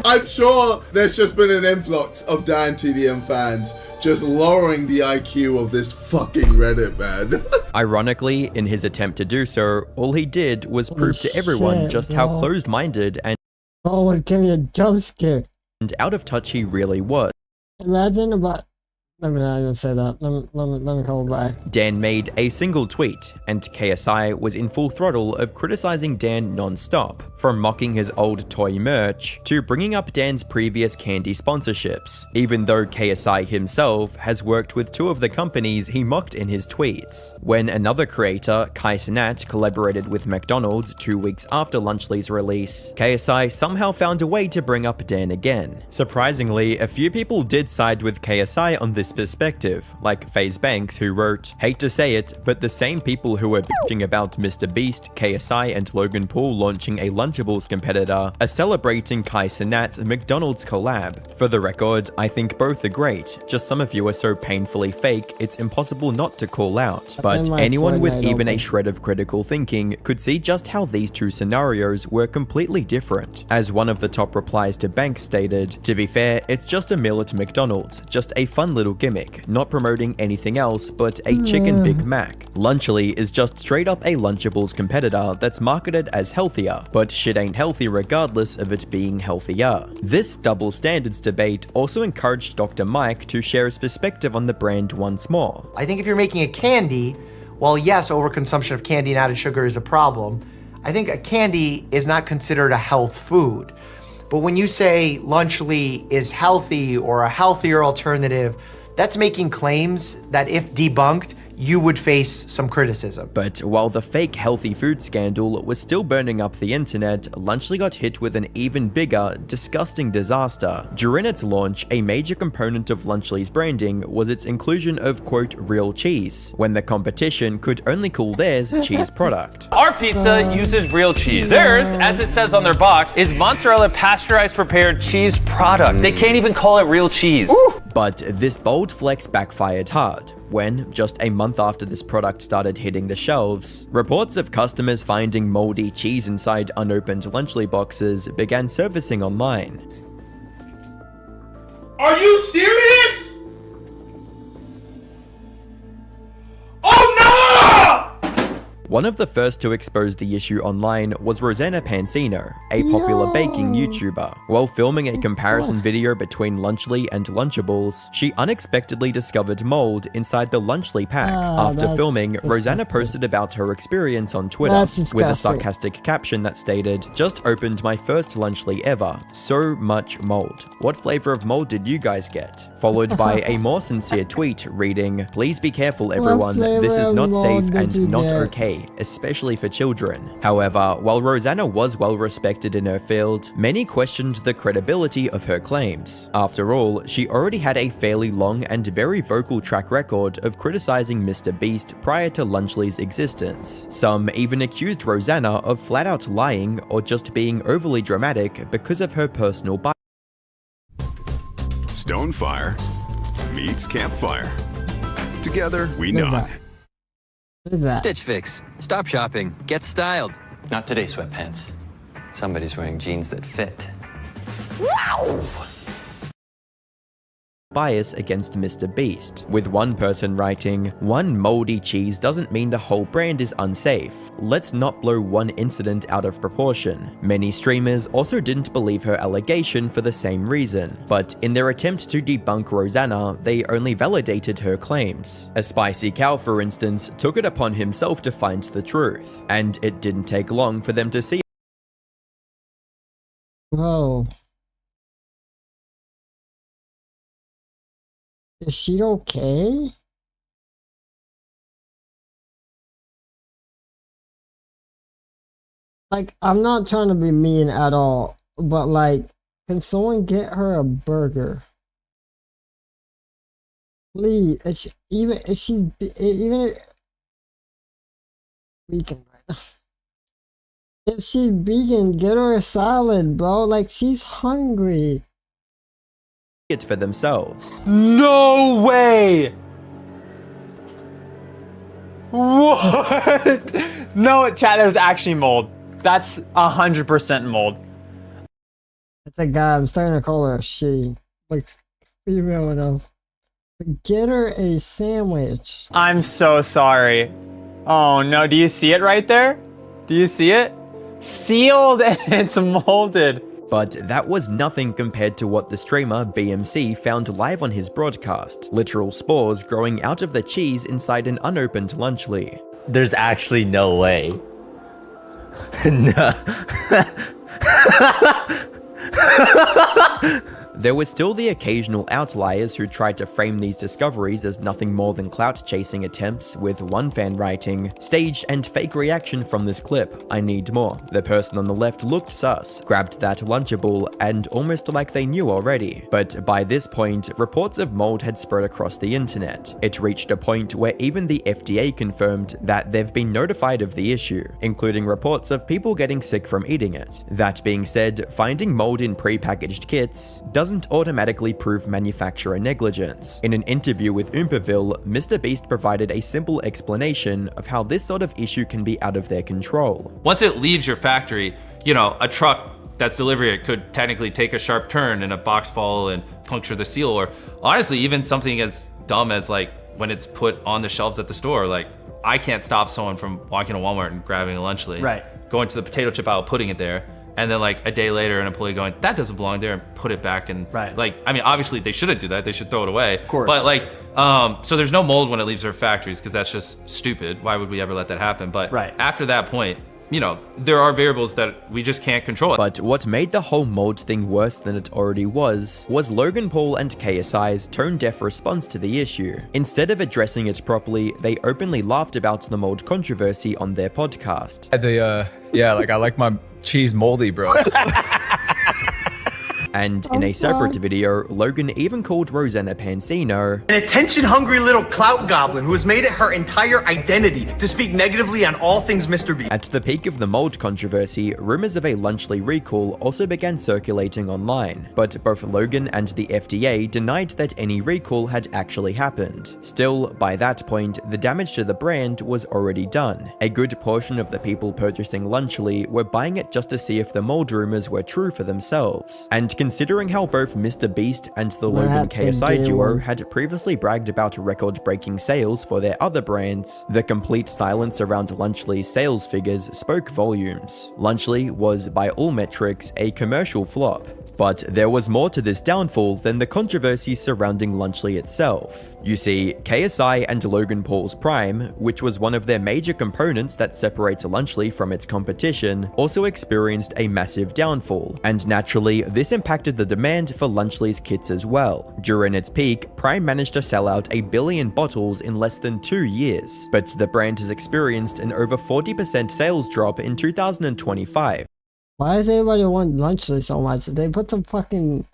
I'm sure there's just been an influx of Dan TDM fans just lowering the IQ of this fucking Reddit, man. Ironically, in his attempt to do so, all he did was prove to everyone just how closed-minded and was giving a jump scare. And out of touch he really was. Imagine about. Let me not even say that. Let me call back. Dan made a single tweet, and KSI was in full throttle of criticizing Dan non-stop, from mocking his old toy merch to bringing up Dan's previous candy sponsorships, even though KSI himself has worked with two of the companies he mocked in his tweets. When another creator, Kai Cenat, collaborated with McDonald's 2 weeks after Lunchly's release, KSI somehow found a way to bring up Dan again. Surprisingly, a few people did side with KSI on this perspective, like FaZe Banks, who wrote, "Hate to say it, but the same people who were bitching about MrBeast, KSI, and Logan Paul launching a Lunchables competitor are celebrating Kai Cenat's McDonald's collab. For the record, I think both are great, just some of you are so painfully fake, it's impossible not to call out." But anyone with even a shred of critical thinking could see just how these two scenarios were completely different. As one of the top replies to Banks stated, "To be fair, it's just a meal at McDonald's, just a fun little gimmick, not promoting anything else but a chicken Big Mac. Lunchly is just straight up a Lunchables competitor that's marketed as healthier, but shit ain't healthy regardless of it being healthier. This double standards debate also encouraged Dr. Mike to share his perspective on the brand once more. I think if you're making a candy, while yes, overconsumption of candy and added sugar is a problem, I think a candy is not considered a health food. But when you say Lunchly is healthy or a healthier alternative, that's making claims that if debunked, you would face some criticism. But while the fake healthy food scandal was still burning up the internet, Lunchly got hit with an even bigger, disgusting disaster. During its launch, a major component of Lunchly's branding was its inclusion of, quote, real cheese, when the competition could only call theirs cheese product. Our pizza uses real cheese. Theirs, as it says on their box, is mozzarella pasteurized prepared cheese product. They can't even call it real cheese. But this bold flex backfired hard when, just a month after this product started hitting the shelves, reports of customers finding moldy cheese inside unopened Lunchly boxes began surfacing online. Are you serious? Oh no! One of the first to expose the issue online was Rosanna Pansino, a popular baking YouTuber. While filming a comparison video between Lunchly and Lunchables, she unexpectedly discovered mold inside the Lunchly pack. After filming, Rosanna posted about her experience on Twitter with a sarcastic caption that stated, "Just opened my first Lunchly ever. So much mold. What flavor of mold did you guys get?" Followed by a more sincere tweet reading, "Please be careful everyone, this is not safe and not okay, especially for children." However, while Rosanna was well respected in her field, many questioned the credibility of her claims. After all, she already had a fairly long and very vocal track record of criticizing Mr. Beast prior to Lunchly's existence. Some even accused Rosanna of flat out lying or just being overly dramatic because of her personal bias. Stonefire meets Campfire. Together, we nod. What is that? Stitch Fix. Stop shopping. Get styled. Not today, sweatpants. Somebody's wearing jeans that fit. Wow! Bias against Mr. Beast, with one person writing, "One moldy cheese doesn't mean the whole brand is unsafe. Let's not blow one incident out of proportion." Many streamers also didn't believe her allegation for the same reason, but in their attempt to debunk Rosanna, they only validated her claims. A Spicy Cow, for instance, took it upon himself to find the truth, and it didn't take long for them to see. Whoa. Is she okay? Like, I'm not trying to be mean at all, but like, can someone get her a burger? Please, even vegan right now. If she's vegan, get her a salad, bro. Like, she's hungry. It for themselves. No way! What? No, chat, there's actually mold. That's 100% mold. It's a guy. I'm starting to call her a she. Like, female enough. Get her a sandwich. I'm so sorry. Oh no, do you see it right there? Do you see it? Sealed and it's molded. But that was nothing compared to what the streamer BMC found live on his broadcast. Literal spores growing out of the cheese inside an unopened Lunchly. There's actually no way. No. There were still the occasional outliers who tried to frame these discoveries as nothing more than clout-chasing attempts, with one fan writing, "Staged and fake reaction from this clip, I need more." The person on the left looked sus, grabbed that Lunchable, and almost like they knew already. But by this point, reports of mold had spread across the internet. It reached a point where even the FDA confirmed that they've been notified of the issue, including reports of people getting sick from eating it. That being said, finding mold in pre-packaged kits doesn't automatically prove manufacturer negligence. In an interview with Oompaville, Mr. Beast provided a simple explanation of how this sort of issue can be out of their control. Once it leaves your factory, you know, a truck that's delivery. It could technically take a sharp turn in a box fall and puncture the seal, or honestly, even something as dumb as like when it's put on the shelves at the store. Like, I can't stop someone from walking to Walmart and grabbing a Lunchly, going to the potato chip aisle, putting it there, and then like a day later, an employee going, that doesn't belong there, and put it back. And like, I mean, obviously they shouldn't do that. They should throw it away. Of course. But like, so there's no mold when it leaves our factories, because that's just stupid. Why would we ever let that happen? But after that point, you know, there are variables that we just can't control. But what made the whole mold thing worse than it already was Logan Paul and KSI's tone-deaf response to the issue. Instead of addressing it properly, they openly laughed about the mold controversy on their podcast. Yeah, like I like my cheese moldy, bro. And in a separate video, Logan even called Rosanna Pansino an attention-hungry little clout goblin who has made it her entire identity to speak negatively on all things Mr. Beast. At the peak of the mold controversy, rumors of a Lunchly recall also began circulating online, but both Logan and the FDA denied that any recall had actually happened. Still, by that point, the damage to the brand was already done. A good portion of the people purchasing Lunchly were buying it just to see if the mold rumors were true for themselves. And considering how both Mr. Beast and the Logan KSI duo had previously bragged about record-breaking sales for their other brands, the complete silence around Lunchly's sales figures spoke volumes. Lunchly was, by all metrics, a commercial flop. But there was more to this downfall than the controversy surrounding Lunchly itself. You see, KSI and Logan Paul's Prime, which was one of their major components that separates Lunchly from its competition, also experienced a massive downfall, and naturally, this impacted the demand for Lunchly's kits as well. During its peak, Prime managed to sell out 1 billion bottles in less than 2 years, but the brand has experienced an over 40% sales drop in 2025. Why does everybody want Lunchly so much? They put some fucking,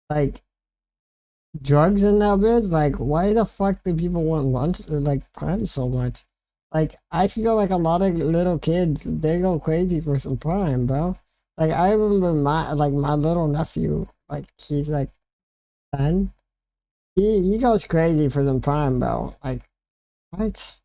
like, drugs in that bitch? Like, why the fuck do people want like, Prime so much? Like, I feel like a lot of little kids, they go crazy for some Prime, bro. Like, I remember my little nephew, like, he's like 10. He goes crazy for some Prime, bro. Like, what?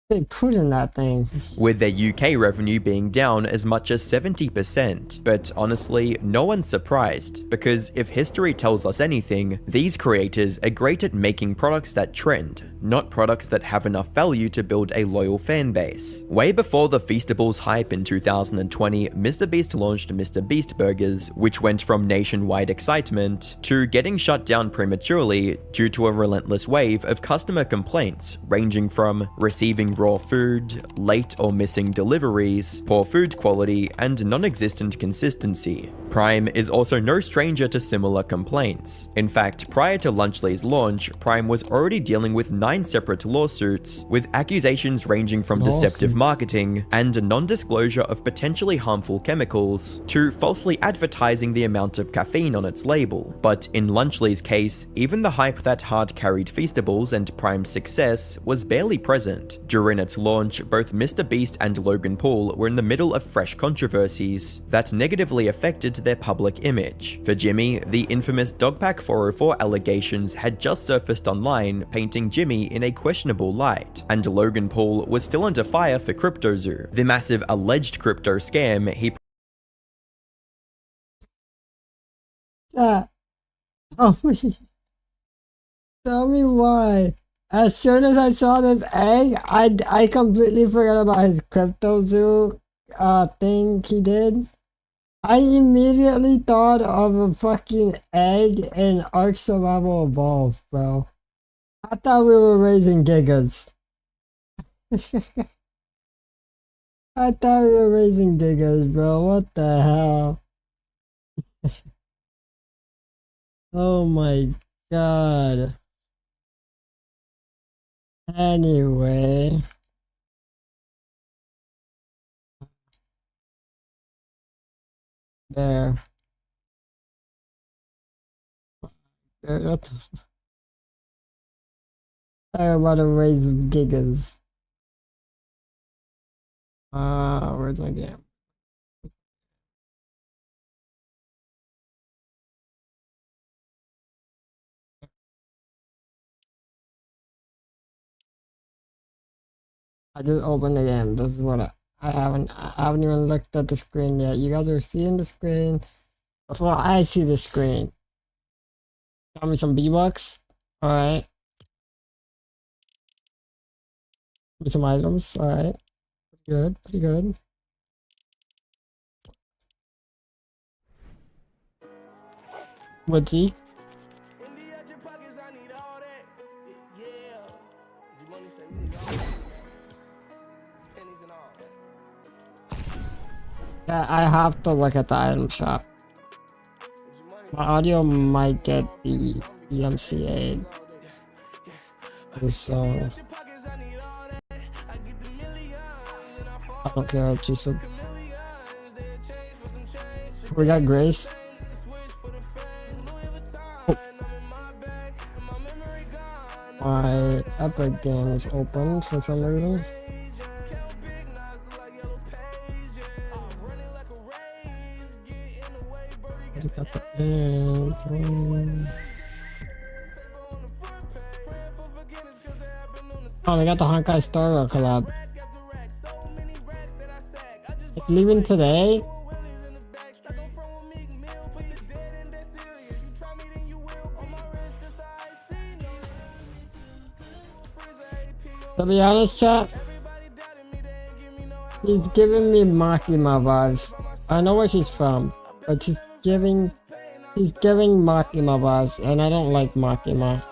They put in that thing. With their UK revenue being down as much as 70%. But honestly, no one's surprised, because if history tells us anything, these creators are great at making products that trend, not products that have enough value to build a loyal fan base. Way before the Feastables hype in 2020, MrBeast launched MrBeast Burgers, which went from nationwide excitement to getting shut down prematurely due to a relentless wave of customer complaints, ranging from receiving raw food, late or missing deliveries, poor food quality, and non-existent consistency. Prime is also no stranger to similar complaints. In fact, prior to Lunchly's launch, Prime was already dealing with 9 separate lawsuits, with accusations ranging from deceptive marketing and non-disclosure of potentially harmful chemicals to falsely advertising the amount of caffeine on its label. But in Lunchly's case, even the hype that hard carried Feastables and Prime's success was barely present. During its launch, both MrBeast and Logan Paul were in the middle of fresh controversies that negatively affected their public image. For Jimmy, the infamous Dogpack 404 allegations had just surfaced online, painting Jimmy in a questionable light, and Logan Paul was still under fire for CryptoZoo, the massive alleged crypto scam he Tell me why. As soon as I saw this egg, I completely forgot about his CryptoZoo thing he did. I immediately thought of a fucking egg in Ark Survival Evolved, bro. I thought we were raising gigas. I thought we were raising gigas, bro. What the hell? Oh my god. Anyway. There. What the f- I'm about to raise gigas. Where's my game? I just opened the game. This is what I haven't even looked at the screen yet. You guys are seeing the screen before I see the screen. Got me some V-Bucks. Alright. Give me some items. Alright. Pretty good. Pretty good. What's he? Yeah, I have to look at the item shop. My audio might get the EMCA. So I don't care. Just we got Grace. Oh. My Epic game is open for some reason. Oh, we got the Honkai Star Rail collab. It's leaving today? To be honest, chat, she's giving me Makima vibes. I know where she's from, but she's giving Makima vibes, and I don't like Makima.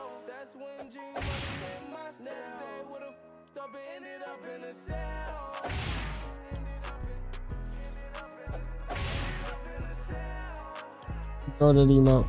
Go to the emote.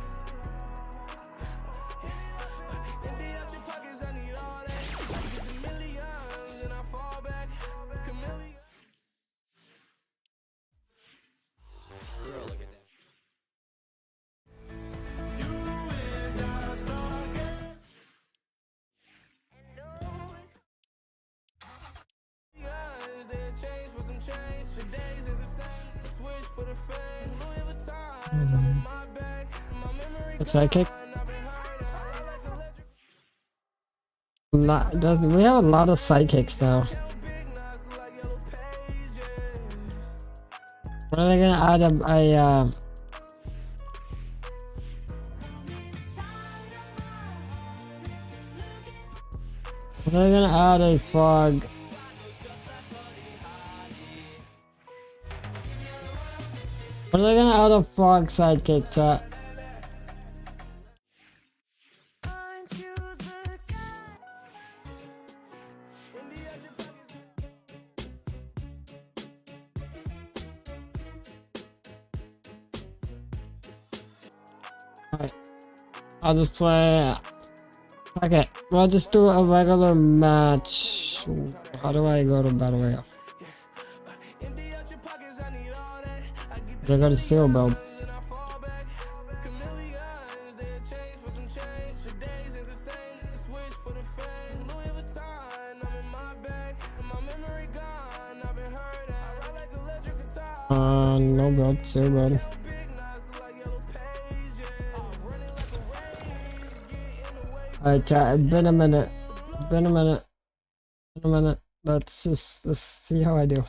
A sidekick? We have a lot of sidekicks now. When are they gonna add a when are they gonna add a fog? When are they gonna add a fog sidekick, chat? Alright. I'll just play. Okay, we'll just do a regular match. How do I go to Battle Royale? I got a steel build. No build, steel build. Alright, chat, it's been a minute. Let's just see how I do.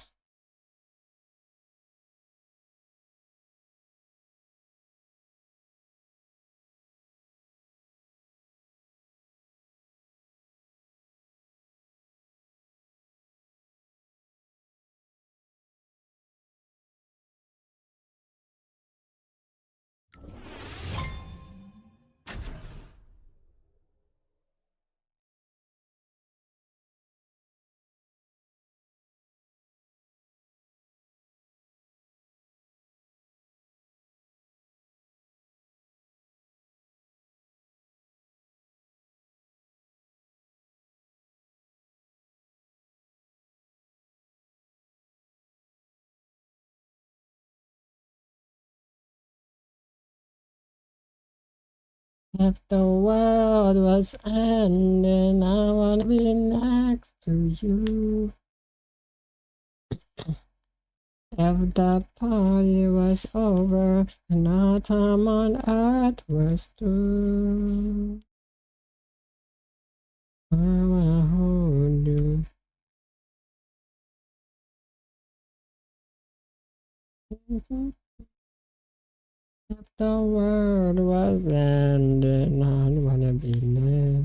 If the world was ending, I wanna be next to you. If the party was over and our time on earth was through, I wanna hold you. If the world was ending, I wanna be there.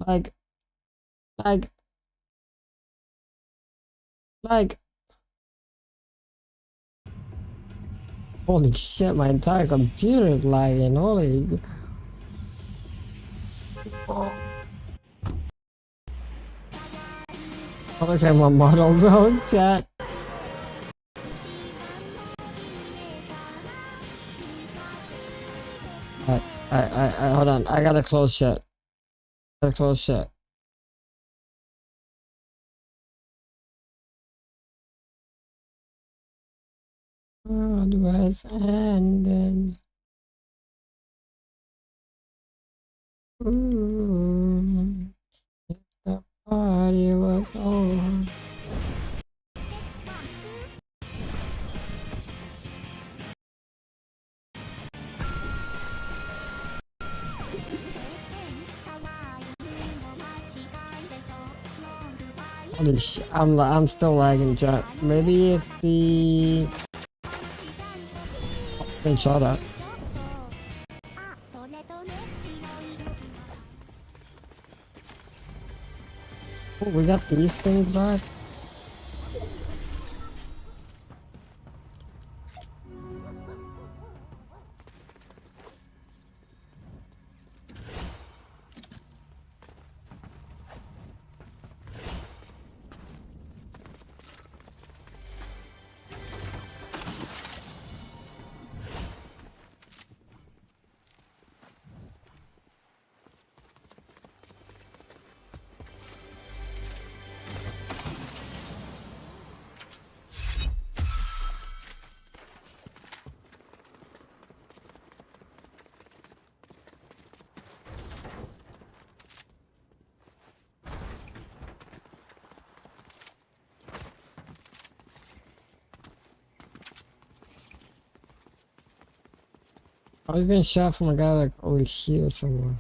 Like, holy shit, my entire computer is lagging, holy. I was having my model bro, chat. I hold on, I gotta close shit. Gotta close shit. World was ending. Ooh, if the party was over. Holy shit, I'm still lagging, chat. Maybe it's the... Screenshot that. Oh, we got these things back. I was being shot from a guy like over here somewhere.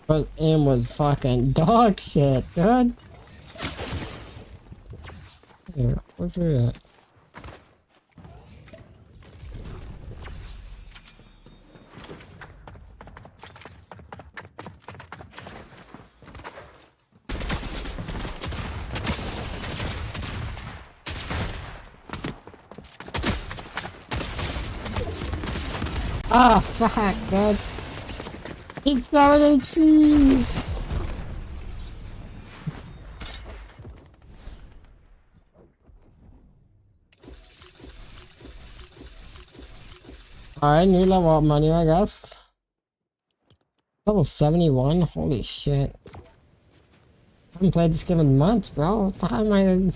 But aim was fucking dog shit, dude. Here, where's it at? Ah, fuck, dude. It's not HP. Alright, new level up money, I guess. Level 71? Holy shit. I haven't played this game in months, bro. What the hell am I...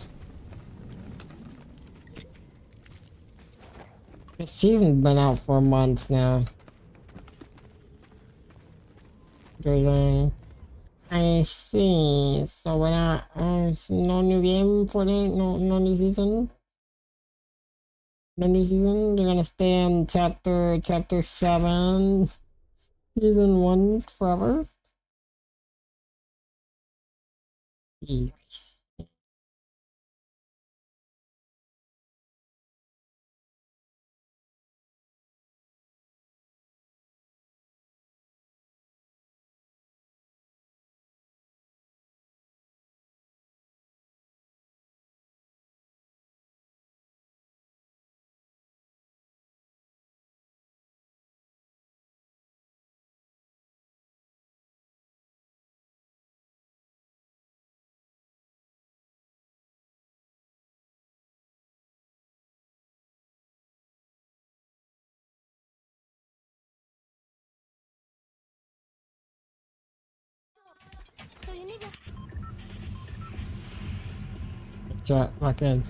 This season's been out for months now. I see. So we're not... no new game for the... No new season? No new season? They're gonna stay on chapter 7, season 1 forever? Yes. Chat, back in.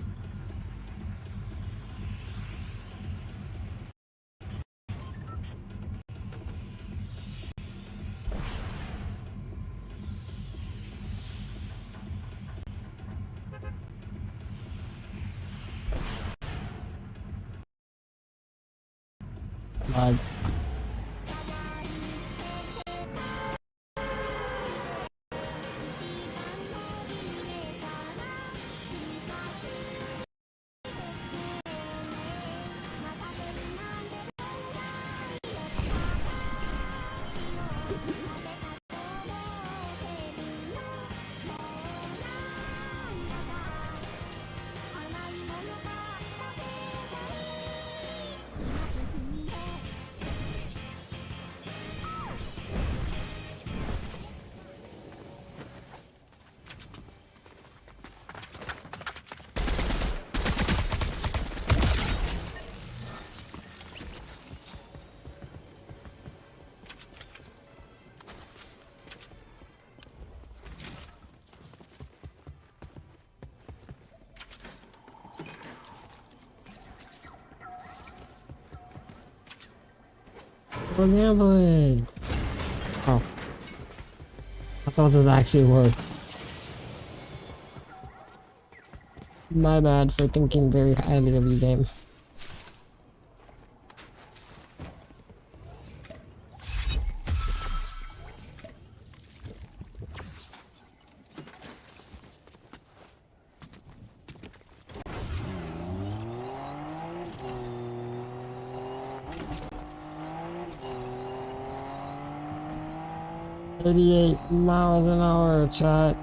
Like, we're gambling. Oh. I thought it actually worked. My bad for thinking very highly of you, game. $88 miles an hour, chat.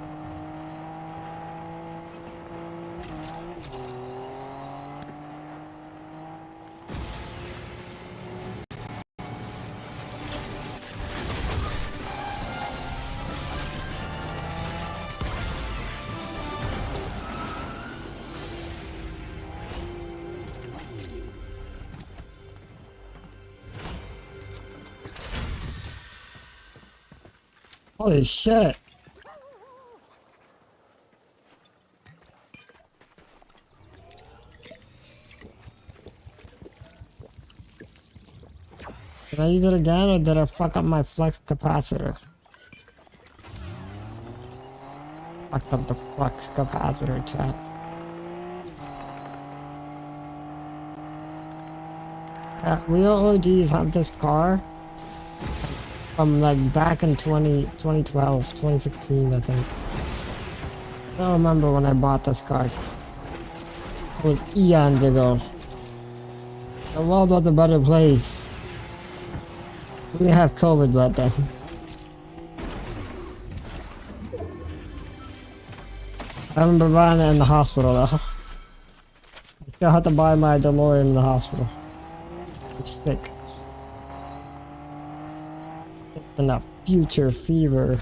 Holy shit. Did I use it again or did I fuck up my flex capacitor? Fucked up the flex capacitor, chat. Real OGs have this car from like back in 2012, 2016, I think. I don't remember when I bought this car. It was eons ago. The world was a better place. We didn't have COVID back then. I remember buying it in the hospital though. I still had to buy my DeLorean in the hospital. It's sick. And a future fever.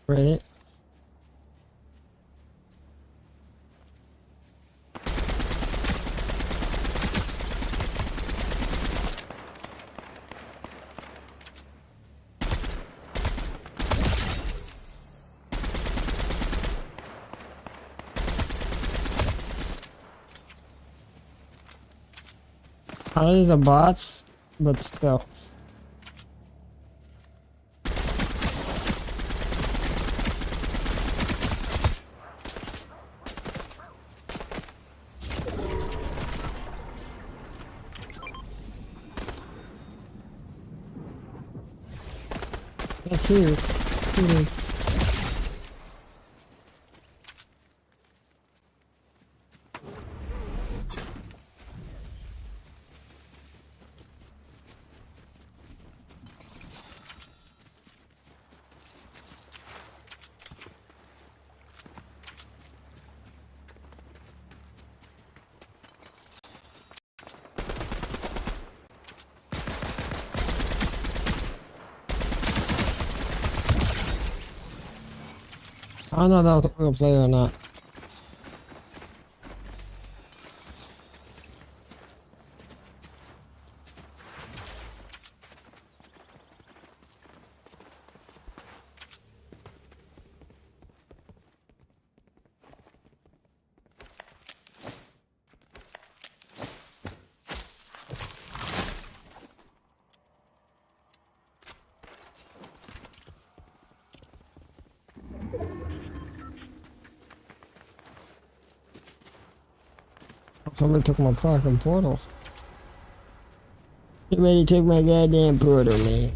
Right. These are bots, but still. Let's see. I don't know if that was a real player or not. Somebody took my fucking portal. Somebody took my goddamn portal, man.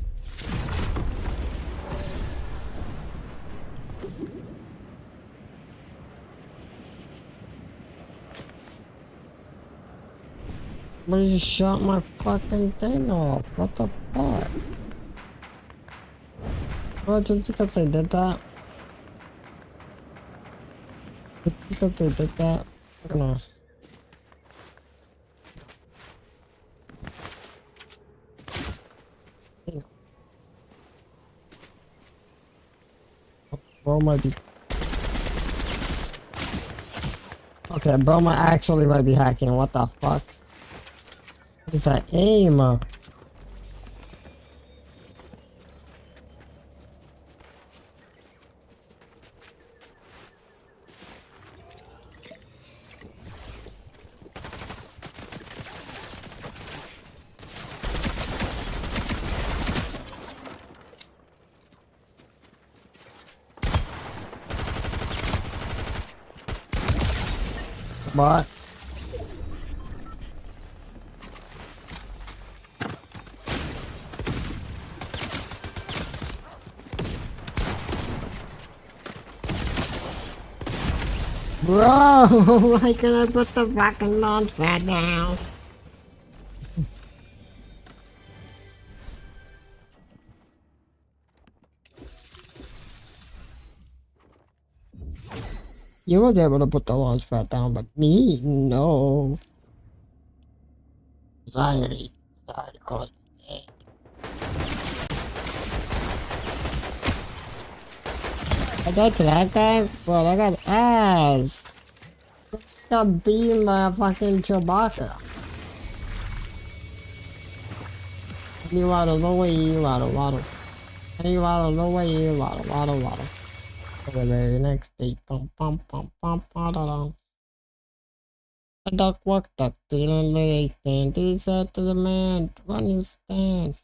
Somebody just shot my fucking thing off. What the fuck? Well, just because they did that? Just because they did that? I don't know. Bro might be... Okay, bro might actually be hacking. What the fuck? What is that aim? What? Bro, why can I put the fucking launch pad down? You was able to put the launch pad down, but me, no. Anxiety caused me. I got to that guy? Well, I got ass. Just got beaten by a fucking Chewbacca. You waddle, no way, you waddle, waddle. You waddle, no way, you waddle, waddle, waddle. The very next day, pum pum pum pum pum da da. The duck walked up to the lady stand. He said to the man, "Run you stand."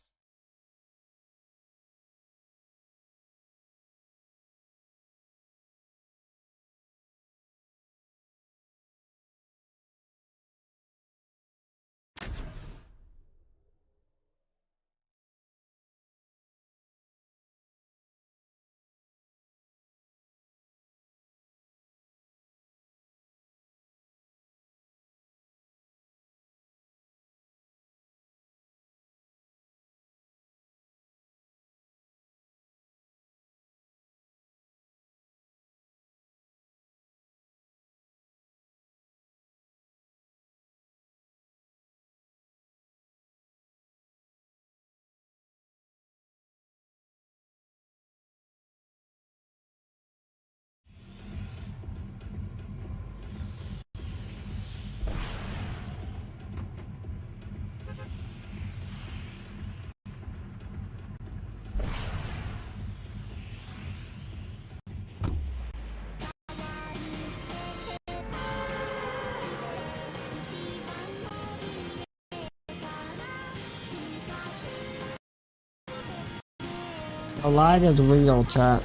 The lag is real, chat.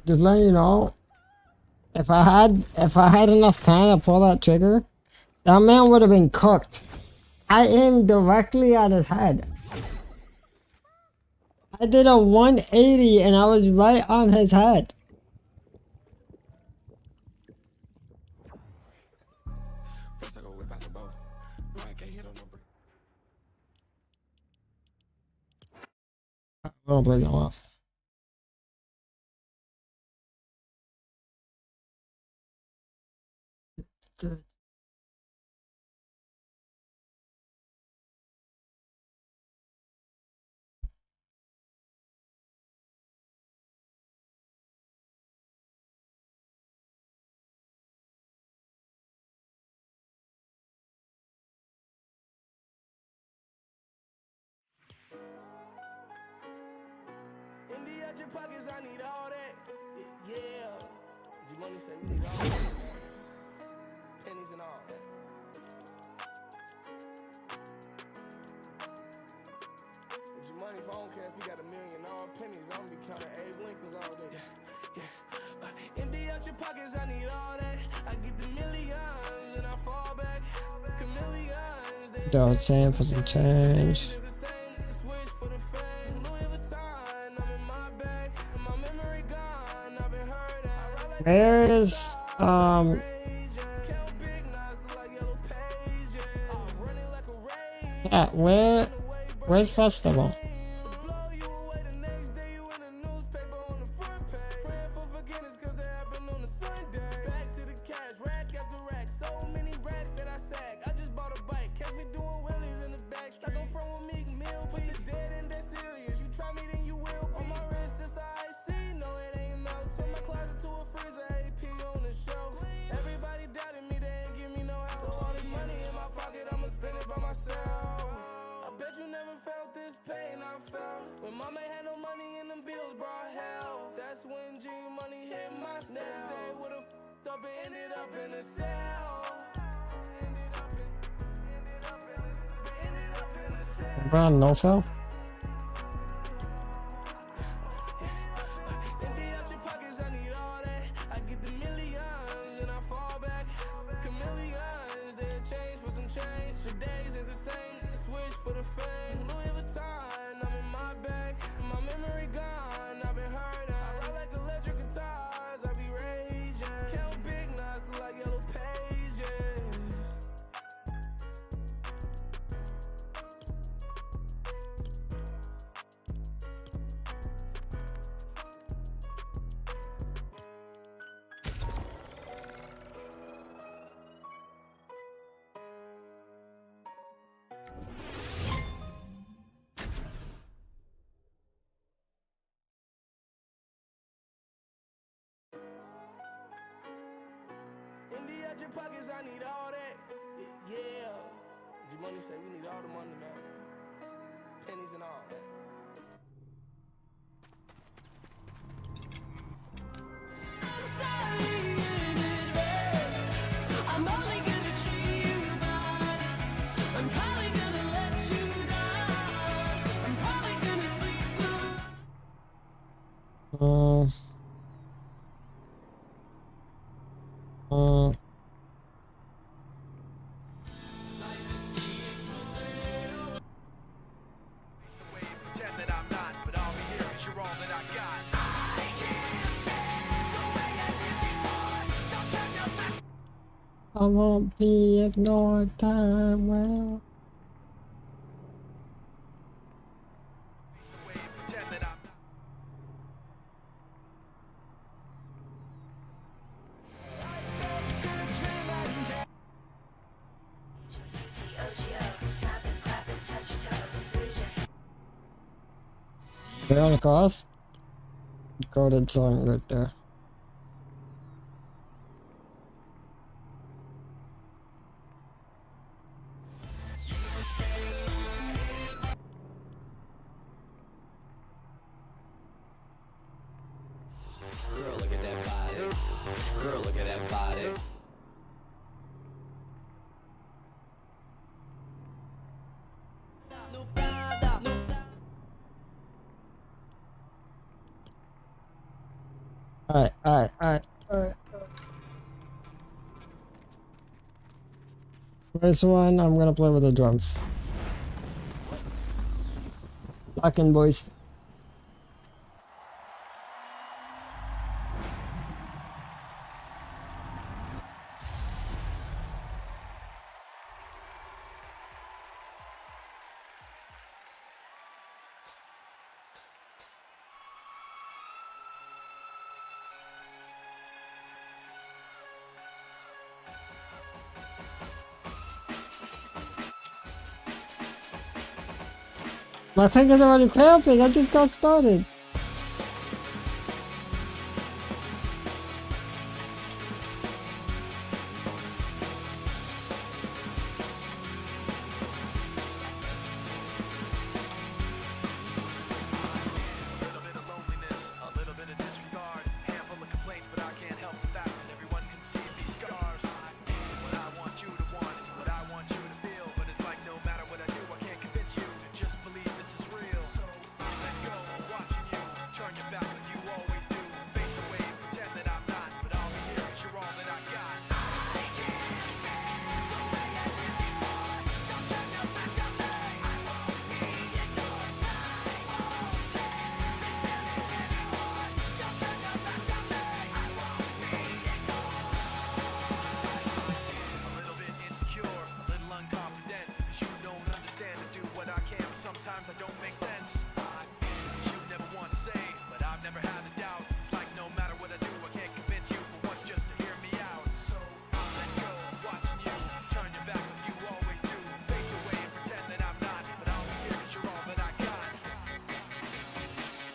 Just letting you know, if I had enough time to pull that trigger, that man would have been cooked. I aimed directly at his head. I did a 180 and I was right on his head. I don't play that lost. Good. In the edge of pockets, I need all that. Yeah. G-Money say we need all that. Pennies and all that. G-Money, if I don't care if you got $1 million all pennies, I'm gonna be counting Abe Lincolns all day. Yeah. In the edge of pockets, I need all that. I get the millions and I fall back. Chameleons. Don't say for some change. Where's yeah, where's festival? When mama had no money and them bills brought hell. That's when G-Money hit my cell. Next day would've f***ed up and ended up in a cell. Brown no fell? In the edge of pockets, I need all that. Yeah. G-Money say we need all the money now. Pennies and all that. I'm only gonna treat you bad. I'm probably gonna let you down. I'm probably gonna sleep I won't be ignored time well. Veronica Oz? Recorded song right there. Girl, look at that body. Girl, look at that body. Alright. First one, I'm gonna play with the drums. Lock in, boys. My fingers are already cramping, I just got started. Sometimes I don't make sense. You never want to say, but I've never had a doubt. It's like no matter what I do, I can't convince you for once just to hear me out. So I let go, watching you turn your back like you always do. Face away and pretend that I'm not, but I'll be here 'cause you're all that I got.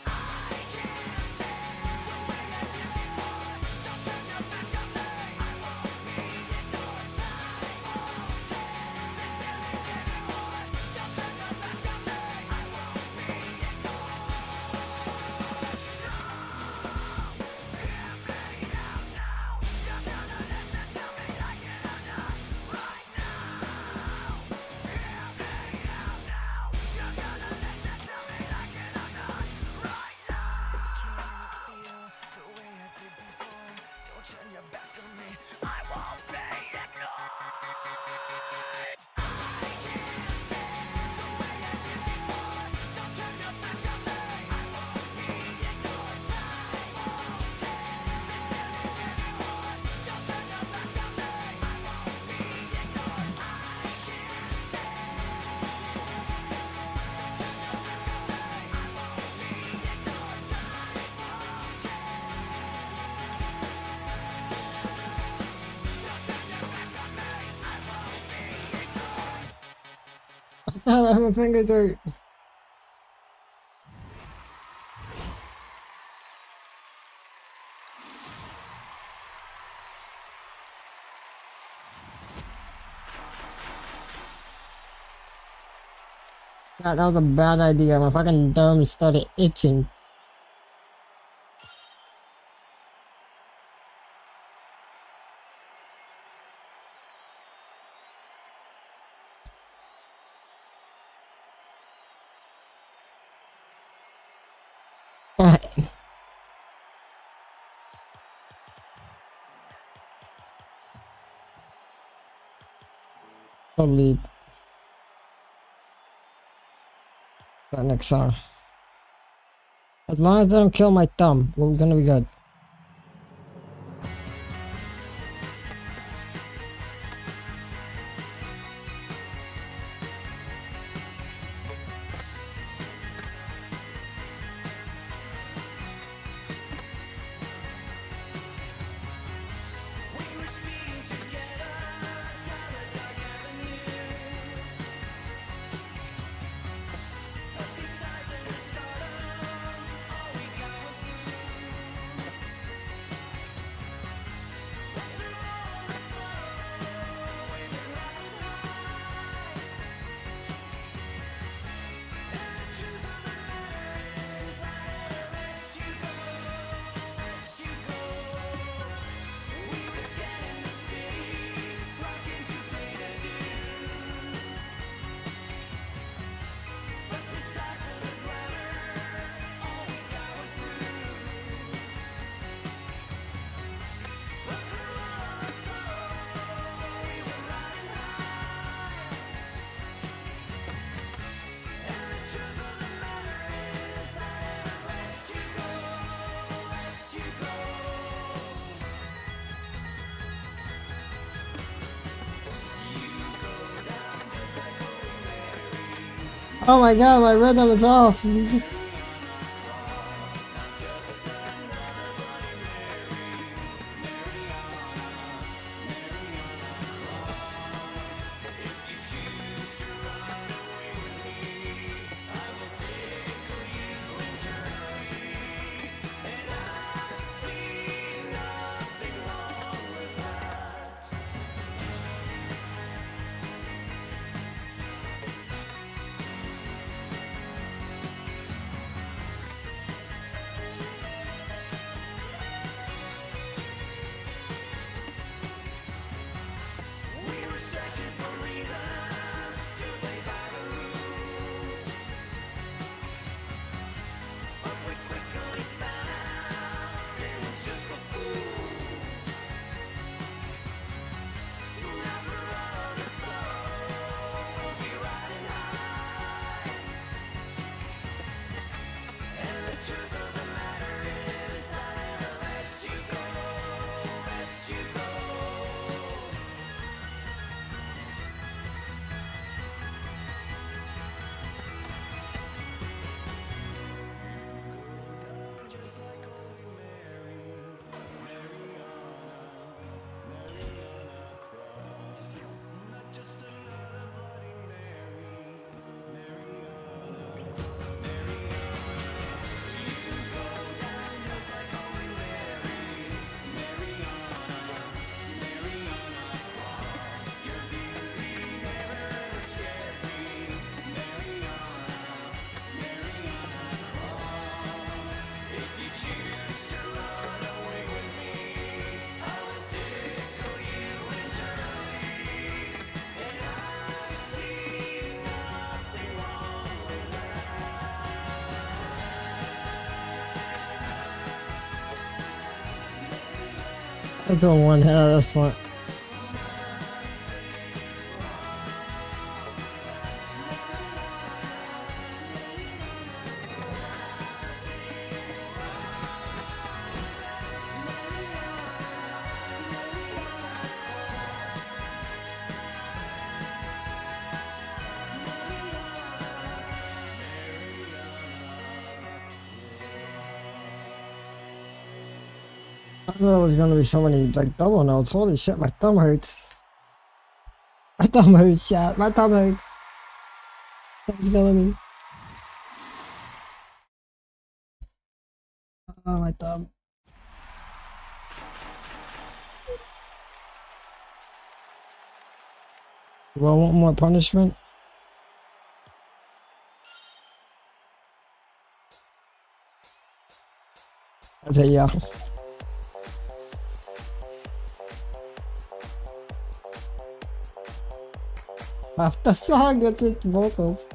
I can't bear the way I did before. Don't turn your back on me. I won't be ignored. Time won't take this feelings anymore. Don't turn your back on me. Turn your back on me. I won't be ignored. I can't bear the way I did before. Don't turn your back on me. I won't be ignored. Time won't take this feelings anymore. Don't turn your back on me. I won't be ignored. I can't bear. Don't turn your back on me. I won't be ignored. Time won't take. My fingers hurt. God, that was a bad idea. My fucking thumb started itching. Alright. Totally. That next song. As long as I don't kill my thumb, we're gonna be good. Oh my god, my rhythm is off. I'm doing one head of this one. I didn't know there was gonna be so many like double notes. Holy shit, my thumb hurts. My thumb hurts, chat. My thumb hurts. It's killing me. Oh, my thumb. Do I want more punishment? I say yeah. Half the song, that's its vocals.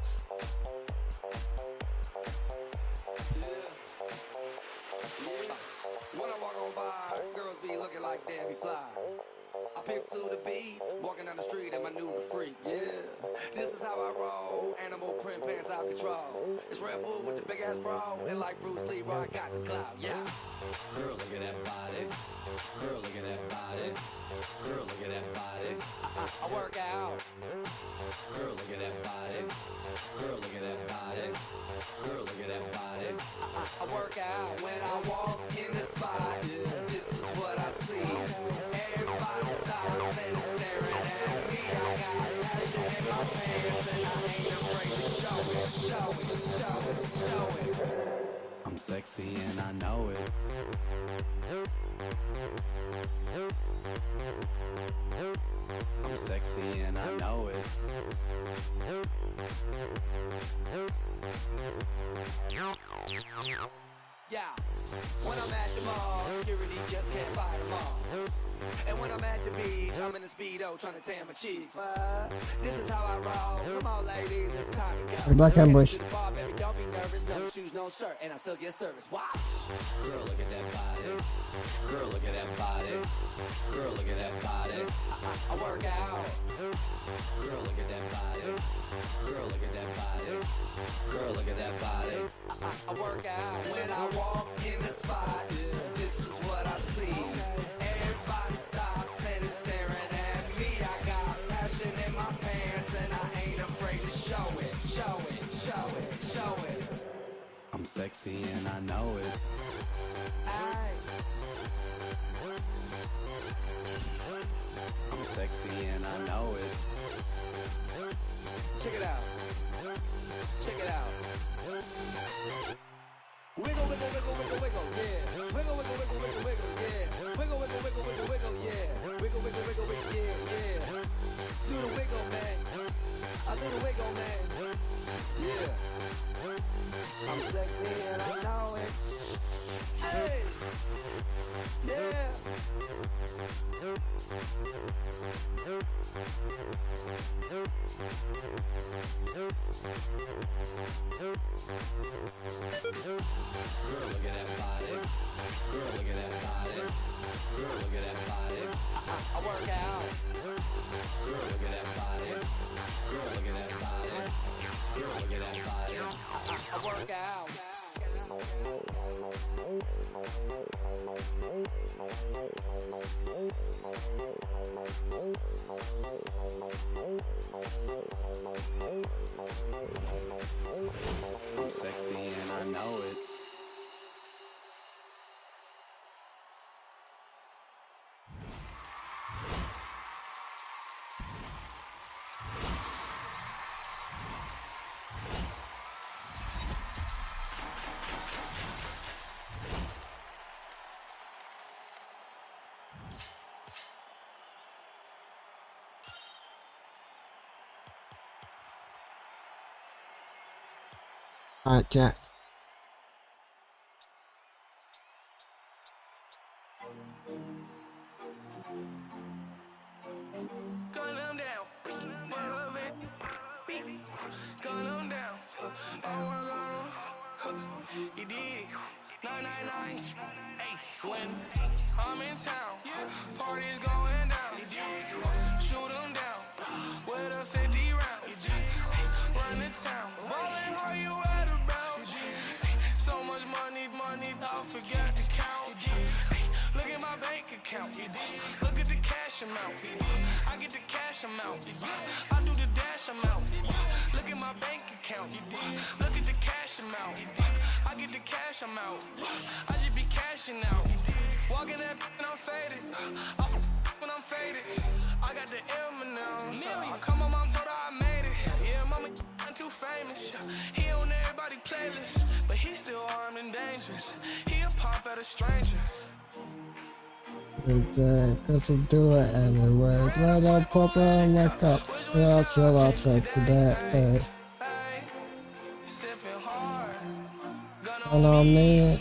I'm sexy and I know it. I'm sexy and I know it. Yeah, when I'm at the mall, security just can't fight them all. And when I'm at the beach, I'm in a Speedo trying to tan my cheeks. This is how I roll. Come on, ladies, it's time to go. Black and boys. Baby, don't be nervous. No shoes, no shirt, and I still get service. Watch. Girl, look at that body. Girl, look at that body. Girl, look at that body. I work out. Girl, look at that body. Girl, look at that body. Girl, look at that body. I work out when I walk in the spot. This is what I see. Everybody stops and is staring at me. I got passion in my pants and I ain't afraid to show it, show it, show it, show it. I'm sexy and I know it. Ay. I'm sexy and I know it. Check it out. Check it out. Wiggle, wiggle, wiggle, wiggle, wiggle, yeah. Wiggle, wiggle, wiggle, wiggle, wiggle, yeah. Wiggle, wiggle, wiggle, wiggle, wiggle, yeah. Wiggle, wiggle, wiggle, wiggle, yeah, yeah. Do the wiggle, man. I do the wiggle, man. Yeah. I'm sexy and I know it. Hey. Yeah. Girl, look at that body. Girl, look at that body. Girl, look at that body. I work out. Girl, look at that body. Girl, look at that body. Girl, look at that body. I work out. I'm sexy and I know it. Alright, Jack. Gun them down. Gun them down. Oh, we're gonna. You dig? 999. Hey, when I'm in town, parties going down. Shoot them down with a 50 round. Run the town. Ballin', how you at about? So much money, I forgot to count. Look at my bank account. Look at the cash amount. I get the cash amount. I do the dash amount. Look at my bank account. Look at the cash amount. I get the cash amount. I just be cashing out. Walking that and I'm faded. I when I'm faded. I got the M&M's. I call my mom, told her I made it. Yeah, mama, I'm too famous. He on everybody playlist, but he still armed and dangerous. He'll pop at a stranger. Cause to do it anyway. Right up, pop on my cup. Yeah, so I'll take that. And on me,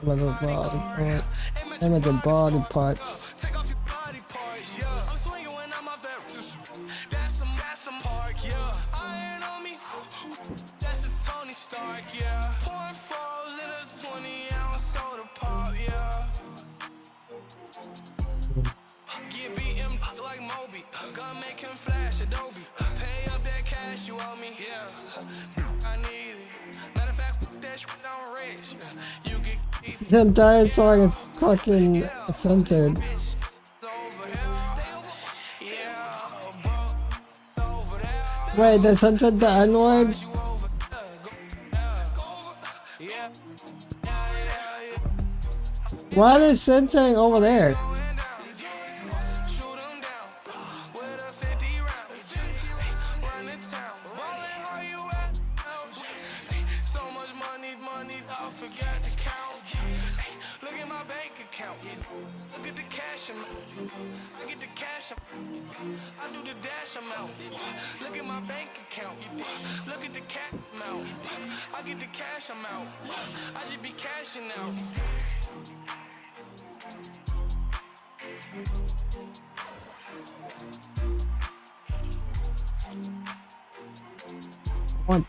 with the body part. And with the body parts. I'm swinging when I'm off that. That's some park, yeah. Iron on me. That's a Tony Stark, yeah. Pouring froze in a 20-ounce soda pop, yeah. Get beaten like Moby. Gun make him flash Adobe. Pay up that cash you owe me, yeah. I need it. Matter of fact, that shit I'm rich. You get The entire song is fucking censored. Wait, they censored the N-word? Why are they censoring over there? Look at the cash amount. I get the cash amount. I do the dash amount. Look at my bank account. Look at the cash amount. I get the cash amount. I just be cashing out. What?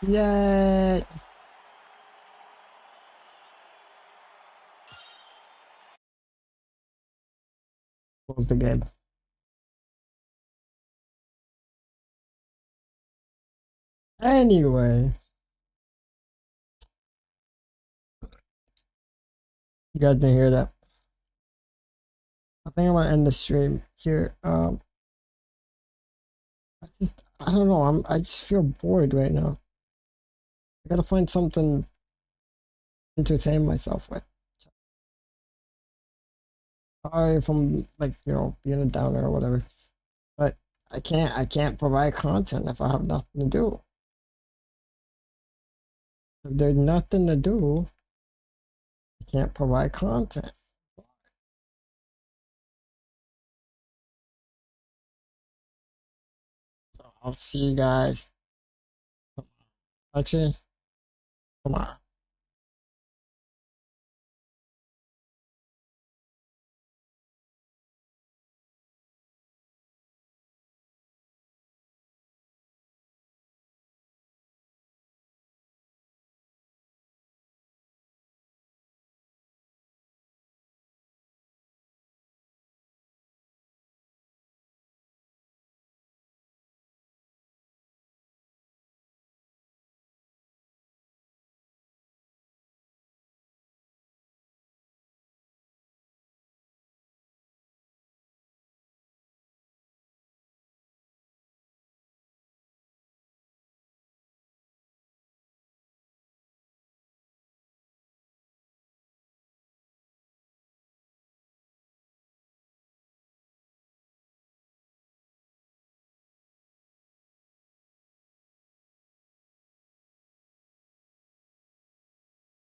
Yay! Close the game. Anyway. You guys didn't hear that. I think I'm gonna end the stream here. I don't know, I just feel bored right now. I gotta find something to entertain myself with. Sorry if I'm like, you know, being a downer or whatever. But I can't provide content if I have nothing to do. If there's nothing to do, I can't provide content. So I'll see you guys. Actually, tomorrow.